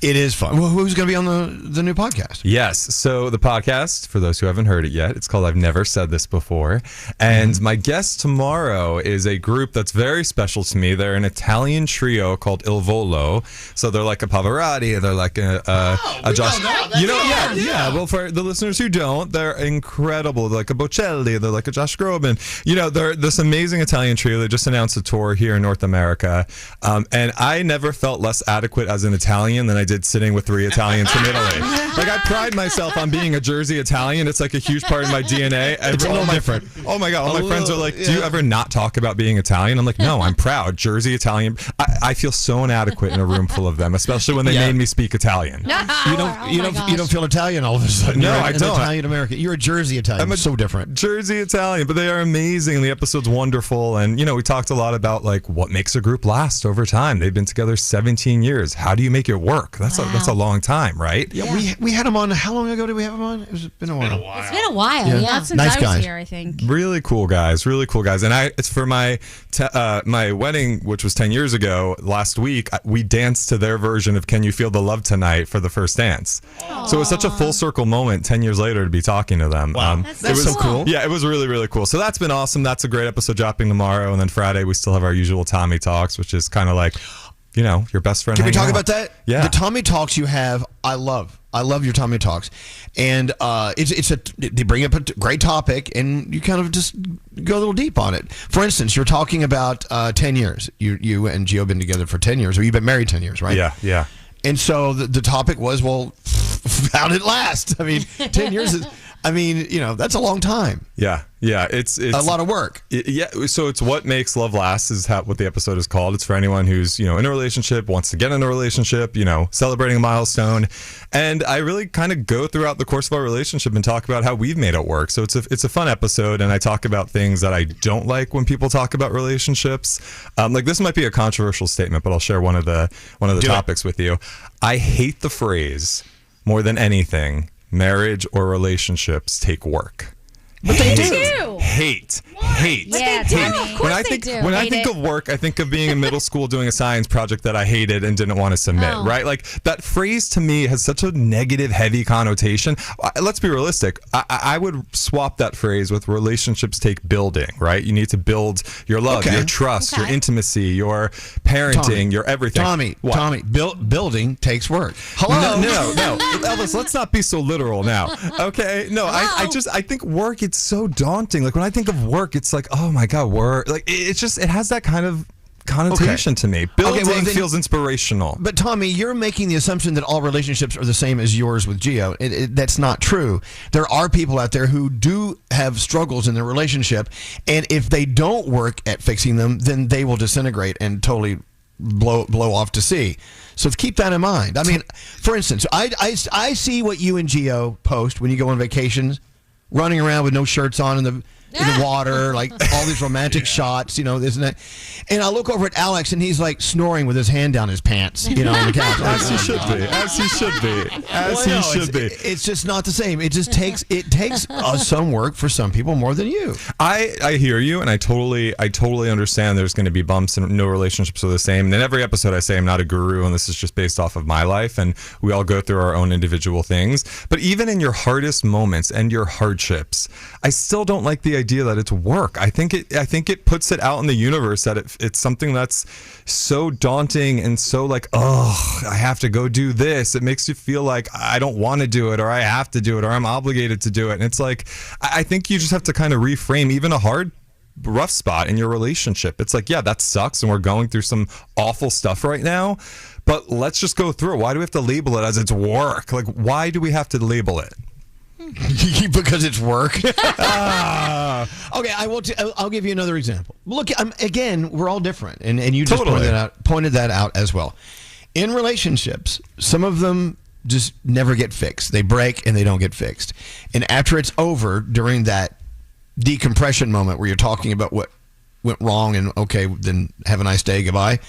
It is fun. Well, who's going to be on the new podcast? Yes. So the podcast, for those who haven't heard it yet, it's called I've Never Said This Before. And my guest tomorrow is a group that's very special to me. They're an Italian trio called Il Volo. So they're like a Pavarotti. They're like a Josh. Yeah. Well, for the listeners who don't, they're incredible. They're like a Bocelli. They're like a Josh Groban. They're this amazing Italian trio. They just announced a tour here in North America. And I never felt less adequate as an Italian than I did sitting with 3 Italians from Italy. Like, I pride myself on being a Jersey Italian. It's like a huge part of my DNA. It's a little different. Oh my God. All my friends are like, do you ever not talk about being Italian? I'm like, no, I'm proud. Jersey Italian. I feel so inadequate in a room full of them, especially when they made me speak Italian. You don't feel Italian all of a sudden. No, You're I don't. Italian American. You're a Jersey Italian. So different. Jersey Italian, but they are amazing. The episode's wonderful. And, we talked a lot about like what makes a group last over time. They've been together 17 years. How do you make it work? That's a long time, right? Yeah, we had them on. How long ago did we have them on? It's been a while. It's been a while, yeah. Since I was here, I think. Really cool guys. And it's for my wedding, which was 10 years ago. Last week, we danced to their version of "Can You Feel the Love Tonight" for the first dance. Aww. So it was such a full circle moment 10 years later to be talking to them. Wow, that's so cool. Yeah, it was really, really cool. So that's been awesome. That's a great episode dropping tomorrow, and then Friday we still have our usual Tommy Talks, which is kind of like, your best friend. Can we talk about that? Yeah. The Tommy Talks you have, I love your Tommy Talks, and they bring up a great topic, and you kind of just go a little deep on it. For instance, you're talking about 10 years. You and Gio have been together for 10 years, or you've been married 10 years, right? Yeah. And so the topic was, well, how did it last? 10 years is. That's a long time. Yeah. It's a lot of work. So it's what makes love last is what the episode is called. It's for anyone who's in a relationship, wants to get in a relationship, celebrating a milestone. And I really kind of go throughout the course of our relationship and talk about how we've made it work. So it's a fun episode, and I talk about things that I don't like when people talk about relationships. Like, this might be a controversial statement, but I'll share one of the topics with you. I hate the phrase more than anything. Marriage or relationships take work. But they do. Hate. Yeah, Tommy. Of course they do. When I think of work, I think of being in middle school doing a science project that I hated and didn't want to submit, right? Like, that phrase to me has such a negative, heavy connotation. Let's be realistic. I would swap that phrase with relationships take building, right? You need to build your love, your trust, your intimacy, your parenting, your everything. Tommy, building takes work. Hello? No. Elvis, let's not be so literal now, okay? No, I think work, it's so daunting. Like, when I think of work, it's like, oh my God, work. Like, it has that kind of connotation to me. Building feels inspirational. But Tommy, you're making the assumption that all relationships are the same as yours with Gio. That's not true. There are people out there who do have struggles in their relationship, and if they don't work at fixing them, then they will disintegrate and totally blow off to sea. So keep that in mind. For instance, I see what you and Gio post when you go on vacations, running around with no shirts on in the water, like all these romantic shots, isn't it? And I look over at Alex, and he's like snoring with his hand down his pants, on the couch. As he should be. It's just not the same. It just takes some work for some people more than you. I hear you, and I totally understand there's going to be bumps, and no relationships are the same. And in every episode I say I'm not a guru, and this is just based off of my life, and we all go through our own individual things. But even in your hardest moments and your hardships, I still don't like the idea that it's work. I think it puts it out in the universe that it's something that's so daunting and so like, oh, I have to go do this. It makes you feel like I don't want to do it, or I have to do it, or I'm obligated to do it. And it's like, I think you just have to kind of reframe even a rough spot in your relationship. It's like, yeah, that sucks, and we're going through some awful stuff right now, but let's just go through it. Why do we have to label it as it's work? Like, why do we have to label it? Because it's work. Okay, I'll give you another example. Look, again, we're all different, and you just pointed that out as well. In relationships, some of them just never get fixed. They break and they don't get fixed. And after it's over, during that decompression moment where you're talking about what went wrong and okay, then have a nice day, goodbye.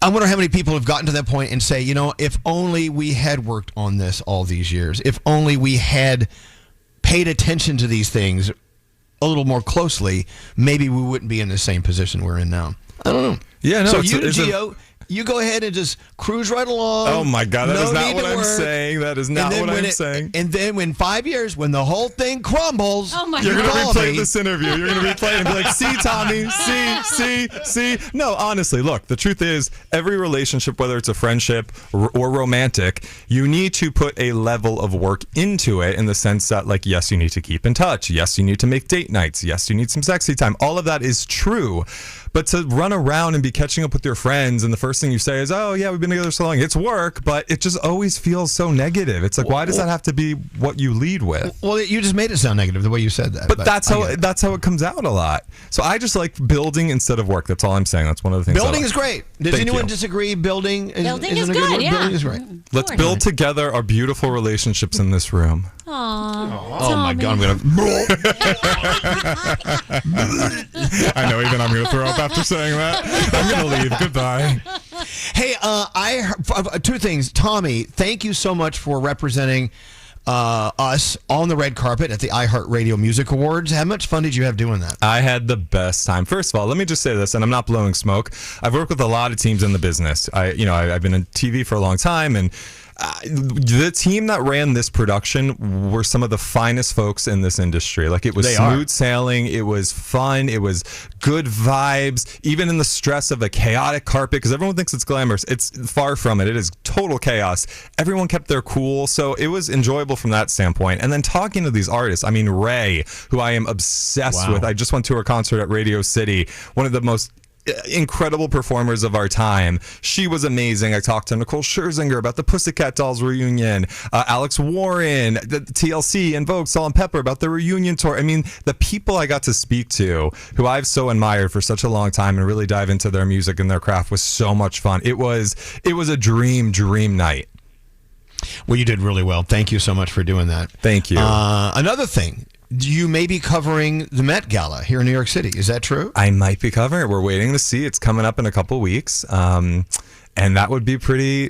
I wonder how many people have gotten to that point and say, if only we had worked on this all these years, if only we had paid attention to these things a little more closely, maybe we wouldn't be in the same position we're in now. I don't know. Yeah, no. So you and Gio, You go ahead and just cruise right along. Oh my God, that is not need what to I'm work. saying. That is not what I'm saying. And then when 5 years, when the whole thing crumbles, you're going to replay this interview. You're going to replay it and be like, see, Tommy, see. No, honestly, look, the truth is every relationship, whether it's a friendship or romantic, you need to put a level of work into it in the sense that, like, yes, you need to keep in touch. Yes, you need to make date nights. Yes, you need some sexy time. All of that is true. But to run around and be catching up with your friends and the first thing you say is, oh, yeah, we've been together so long. It's work, but it just always feels so negative. It's like, why does that have to be what you lead with? Well, you just made it sound negative the way you said that. But that's how it comes out a lot. So I just like building instead of work. That's all I'm saying. That's one of the things. Building is great. Does anyone disagree? Building is Building isn't is a good, word? yeah. Building is great. Let's build together our beautiful relationships in this room. Aww. Oh my God, I'm gonna. I know, even I'm going to throw up after saying that. I'm going to leave. Goodbye. Hey, I heard, two things. Tommy, thank you so much for representing us on the red carpet at the iHeartRadio Music Awards. How much fun did you have doing that? I had the best time. First of all, let me just say this, and I'm not blowing smoke. I've worked with a lot of teams in the business. I've been in TV for a long time, and the team that ran this production were some of the finest folks in this industry. Like, it was smooth sailing, it was fun, it was good vibes, even in the stress of a chaotic carpet, because everyone thinks it's glamorous. It's far from it. It is total chaos. Everyone kept their cool, so it was enjoyable from that standpoint. And then talking to these artists, I mean, Ray, who I am obsessed with. I just went to her concert at Radio City, one of the most incredible performers of our time. She was amazing. I talked to Nicole Scherzinger about the Pussycat Dolls reunion, Alex Warren, the TLC, and Vogue, Salt and Pepper about the reunion tour. I mean, the people I got to speak to, who I've so admired for such a long time and really dive into their music and their craft, was so much fun. It was a dream night. Well, you did really well. Thank you so much for doing that. Thank you. Another thing, you may be covering the Met Gala here in New York City. Is that true? I might be covering it. We're waiting to see. It's coming up in a couple weeks. And that would be pretty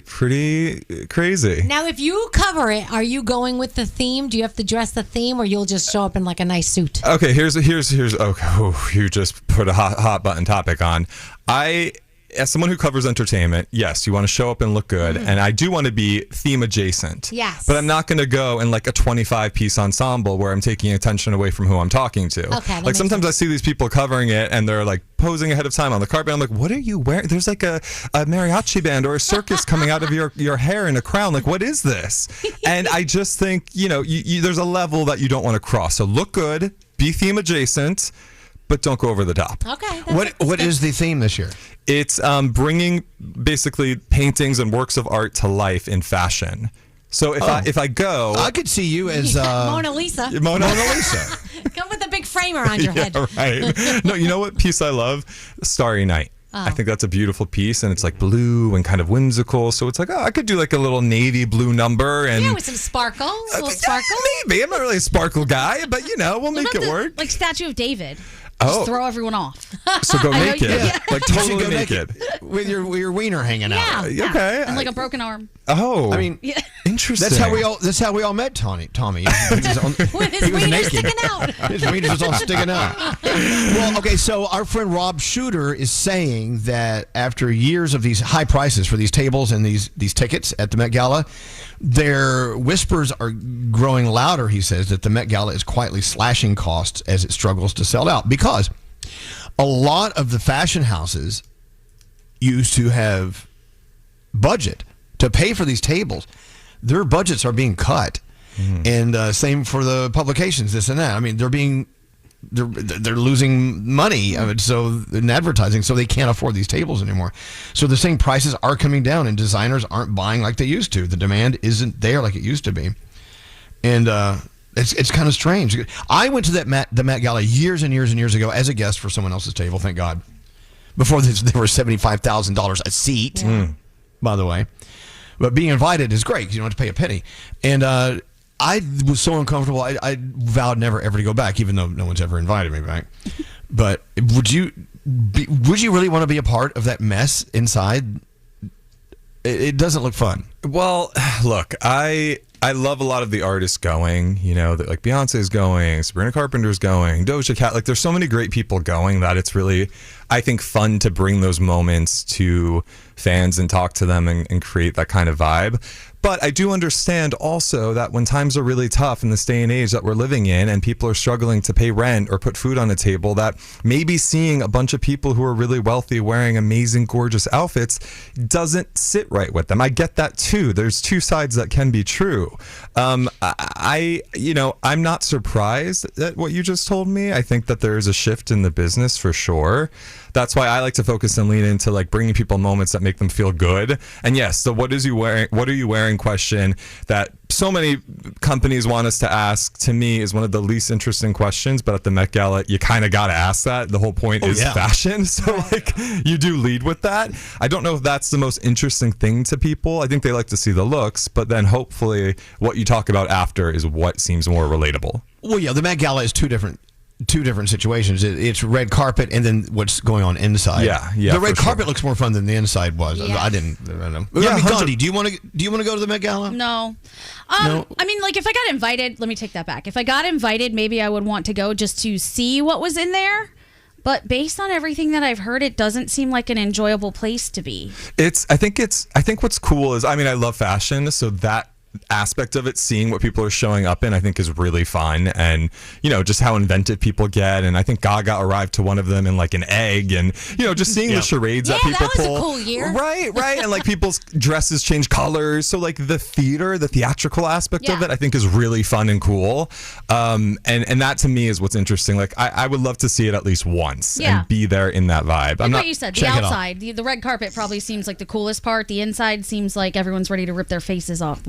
crazy. Now, if you cover it, are you going with the theme? Do you have to dress the theme, or you'll just show up in like a nice suit? Okay, here's okay. You just put a hot button topic on. As someone who covers entertainment, yes, you want to show up and look good, and I do want to be theme adjacent. Yes. But I'm not going to go in like a 25-piece ensemble where I'm taking attention away from who I'm talking to. Okay. Like, sometimes I see these people covering it and they're like posing ahead of time on the carpet. I'm like, what are you wearing? There's like a mariachi band or a circus coming out of your hair in a crown. Like, what is this? And I just think, there's a level that you don't want to cross. So look good, be theme adjacent, but don't go over the top. Okay. What is the theme this year? It's bringing basically paintings and works of art to life in fashion. So if I go, I could see you as Mona Lisa. Mona Lisa. Come with a big frame around your head. Right. No, you know what piece I love? Starry Night. I think that's a beautiful piece, and it's like blue and kind of whimsical. So it's like, I could do like a little navy blue number, and with some sparkle, a little sparkle. Maybe I'm not really a sparkle guy, but we'll make it work. Like Statue of David. Oh. Just throw everyone off. So go naked, like totally go naked, with your wiener hanging out. Yeah. Okay. And like a broken arm. Oh, I mean, interesting. That's how we all met Tommy. With his wiener sticking out. His wiener was all sticking out. Well, okay, so our friend Rob Shooter is saying that after years of these high prices for these tables and these tickets at the Met Gala, their whispers are growing louder. He says that the Met Gala is quietly slashing costs as it struggles to sell out, because a lot of the fashion houses used to have budget to pay for these tables. Their budgets are being cut, and same for the publications, this and that. I mean, they're losing money in advertising, so they can't afford these tables anymore. So they're saying prices are coming down, and designers aren't buying like they used to. The demand isn't there like it used to be, and it's kind of strange. I went to the Met Gala years and years and years ago as a guest for someone else's table. Thank God. Before they were $75,000 a seat, by the way. But being invited is great because you don't have to pay a penny. And I was so uncomfortable. I vowed never ever to go back, even though no one's ever invited me back. But would you really want to be a part of that mess inside? It doesn't look fun. Well, look, I love a lot of the artists going, like Beyonce's going, Sabrina Carpenter's going, Doja Cat. Like, there's so many great people going that it's really, I think, fun to bring those moments to fans and talk to them and create that kind of vibe. But I do understand also that when times are really tough in this day and age that we're living in and people are struggling to pay rent or put food on a table, that maybe seeing a bunch of people who are really wealthy wearing amazing, gorgeous outfits doesn't sit right with them. I get that too. There's two sides that can be true. I'm not surprised at what you just told me. I think that there is a shift in the business for sure. That's why I like to focus and lean into like bringing people moments that make them feel good. And yes, the what are you wearing question that so many companies want us to ask, to me, is one of the least interesting questions. But at the Met Gala, you kind of got to ask that. The whole point is fashion. So like you do lead with that. I don't know if that's the most interesting thing to people. I think they like to see the looks, but then hopefully what you talk about after is what seems more relatable. Well, yeah, the Met Gala is two different situations. It's red carpet and then what's going on inside. Yeah. The red carpet looks more fun than the inside was. Yeah. I don't know. Yeah, Gandhi, do you want to go to the Met Gala? No. No? I mean, like, if I got invited, let me take that back. If I got invited, maybe I would want to go just to see what was in there. But based on everything that I've heard, it doesn't seem like an enjoyable place to be. I think what's cool is, I mean, I love fashion, so that aspect of it, seeing what people are showing up in, I think is really fun. And just how inventive people get. And I think Gaga arrived to one of them in like an egg, and just seeing the charades that people pull. That was a cool year. Right. And like people's dresses change colors, so like the theatrical aspect of it, I think is really fun and cool. And that to me is what's interesting. Like I would love to see it at least once and be there in that vibe. Like what you said, the outside, the red carpet probably seems like the coolest part. The inside seems like everyone's ready to rip their faces off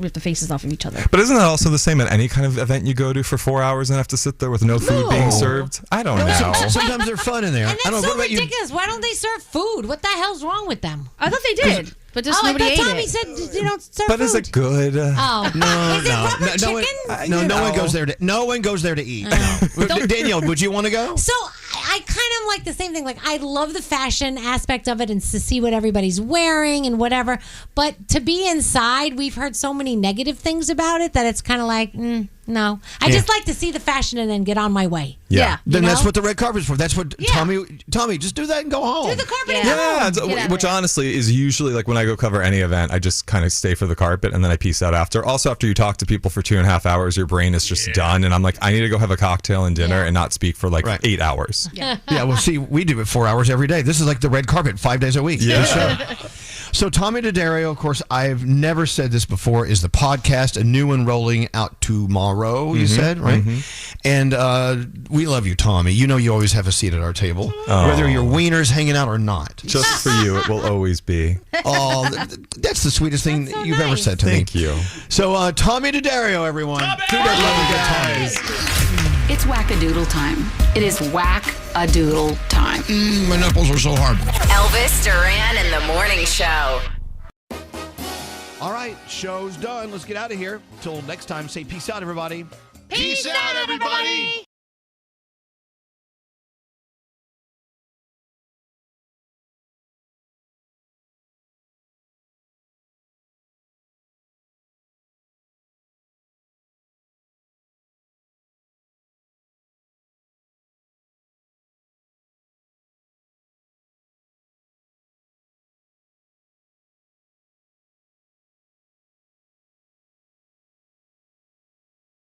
of each other. But isn't that also the same at any kind of event you go to for 4 hours and have to sit there with no food being served? I don't know. Sometimes they're fun in there. And that's so ridiculous. Why don't they serve food? What the hell's wrong with them? I thought they did. But just nobody ate Tommy it. said they don't serve But food. is it good? Oh. No. Is it rubber chicken? No one goes there. No one goes there to eat. No. Danielle, would you want to go? So I kind of like the same thing. Like I love the fashion aspect of it and to see what everybody's wearing and whatever. But to be inside, we've heard so many negative things about it that it's kind of like, no. I just like to see the fashion and then get on my way. Yeah. Then that's what the red carpet's for. That's what Tommy, just do that and go home. Do the carpet and go home. Which honestly is usually like when I go cover any event, I just kind of stay for the carpet and then I peace out after. Also, after you talk to people for 2.5 hours, your brain is just done. And I'm like, I need to go have a cocktail and dinner and not speak for like 8 hours. Yeah. Well, see, we do it 4 hours every day. This is like the red carpet 5 days a week. Yeah. So Tommy DiDario, of course, I've never said this before, is the podcast, a new one rolling out tomorrow, you said, right? And we love you, Tommy. You know you always have a seat at our table, whether your wiener's hanging out or not. Just for you, it will always be. Oh, that's the sweetest thing you've ever said to me. Thank you. So Tommy DiDario, everyone. Who doesn't love a good Tommy? It's whack-a-doodle time. It is whack-a-doodle time. My nipples are so hard. Elvis Duran in the Morning Show. All right, show's done. Let's get out of here. Till next time, say peace out, everybody. Peace out, everybody.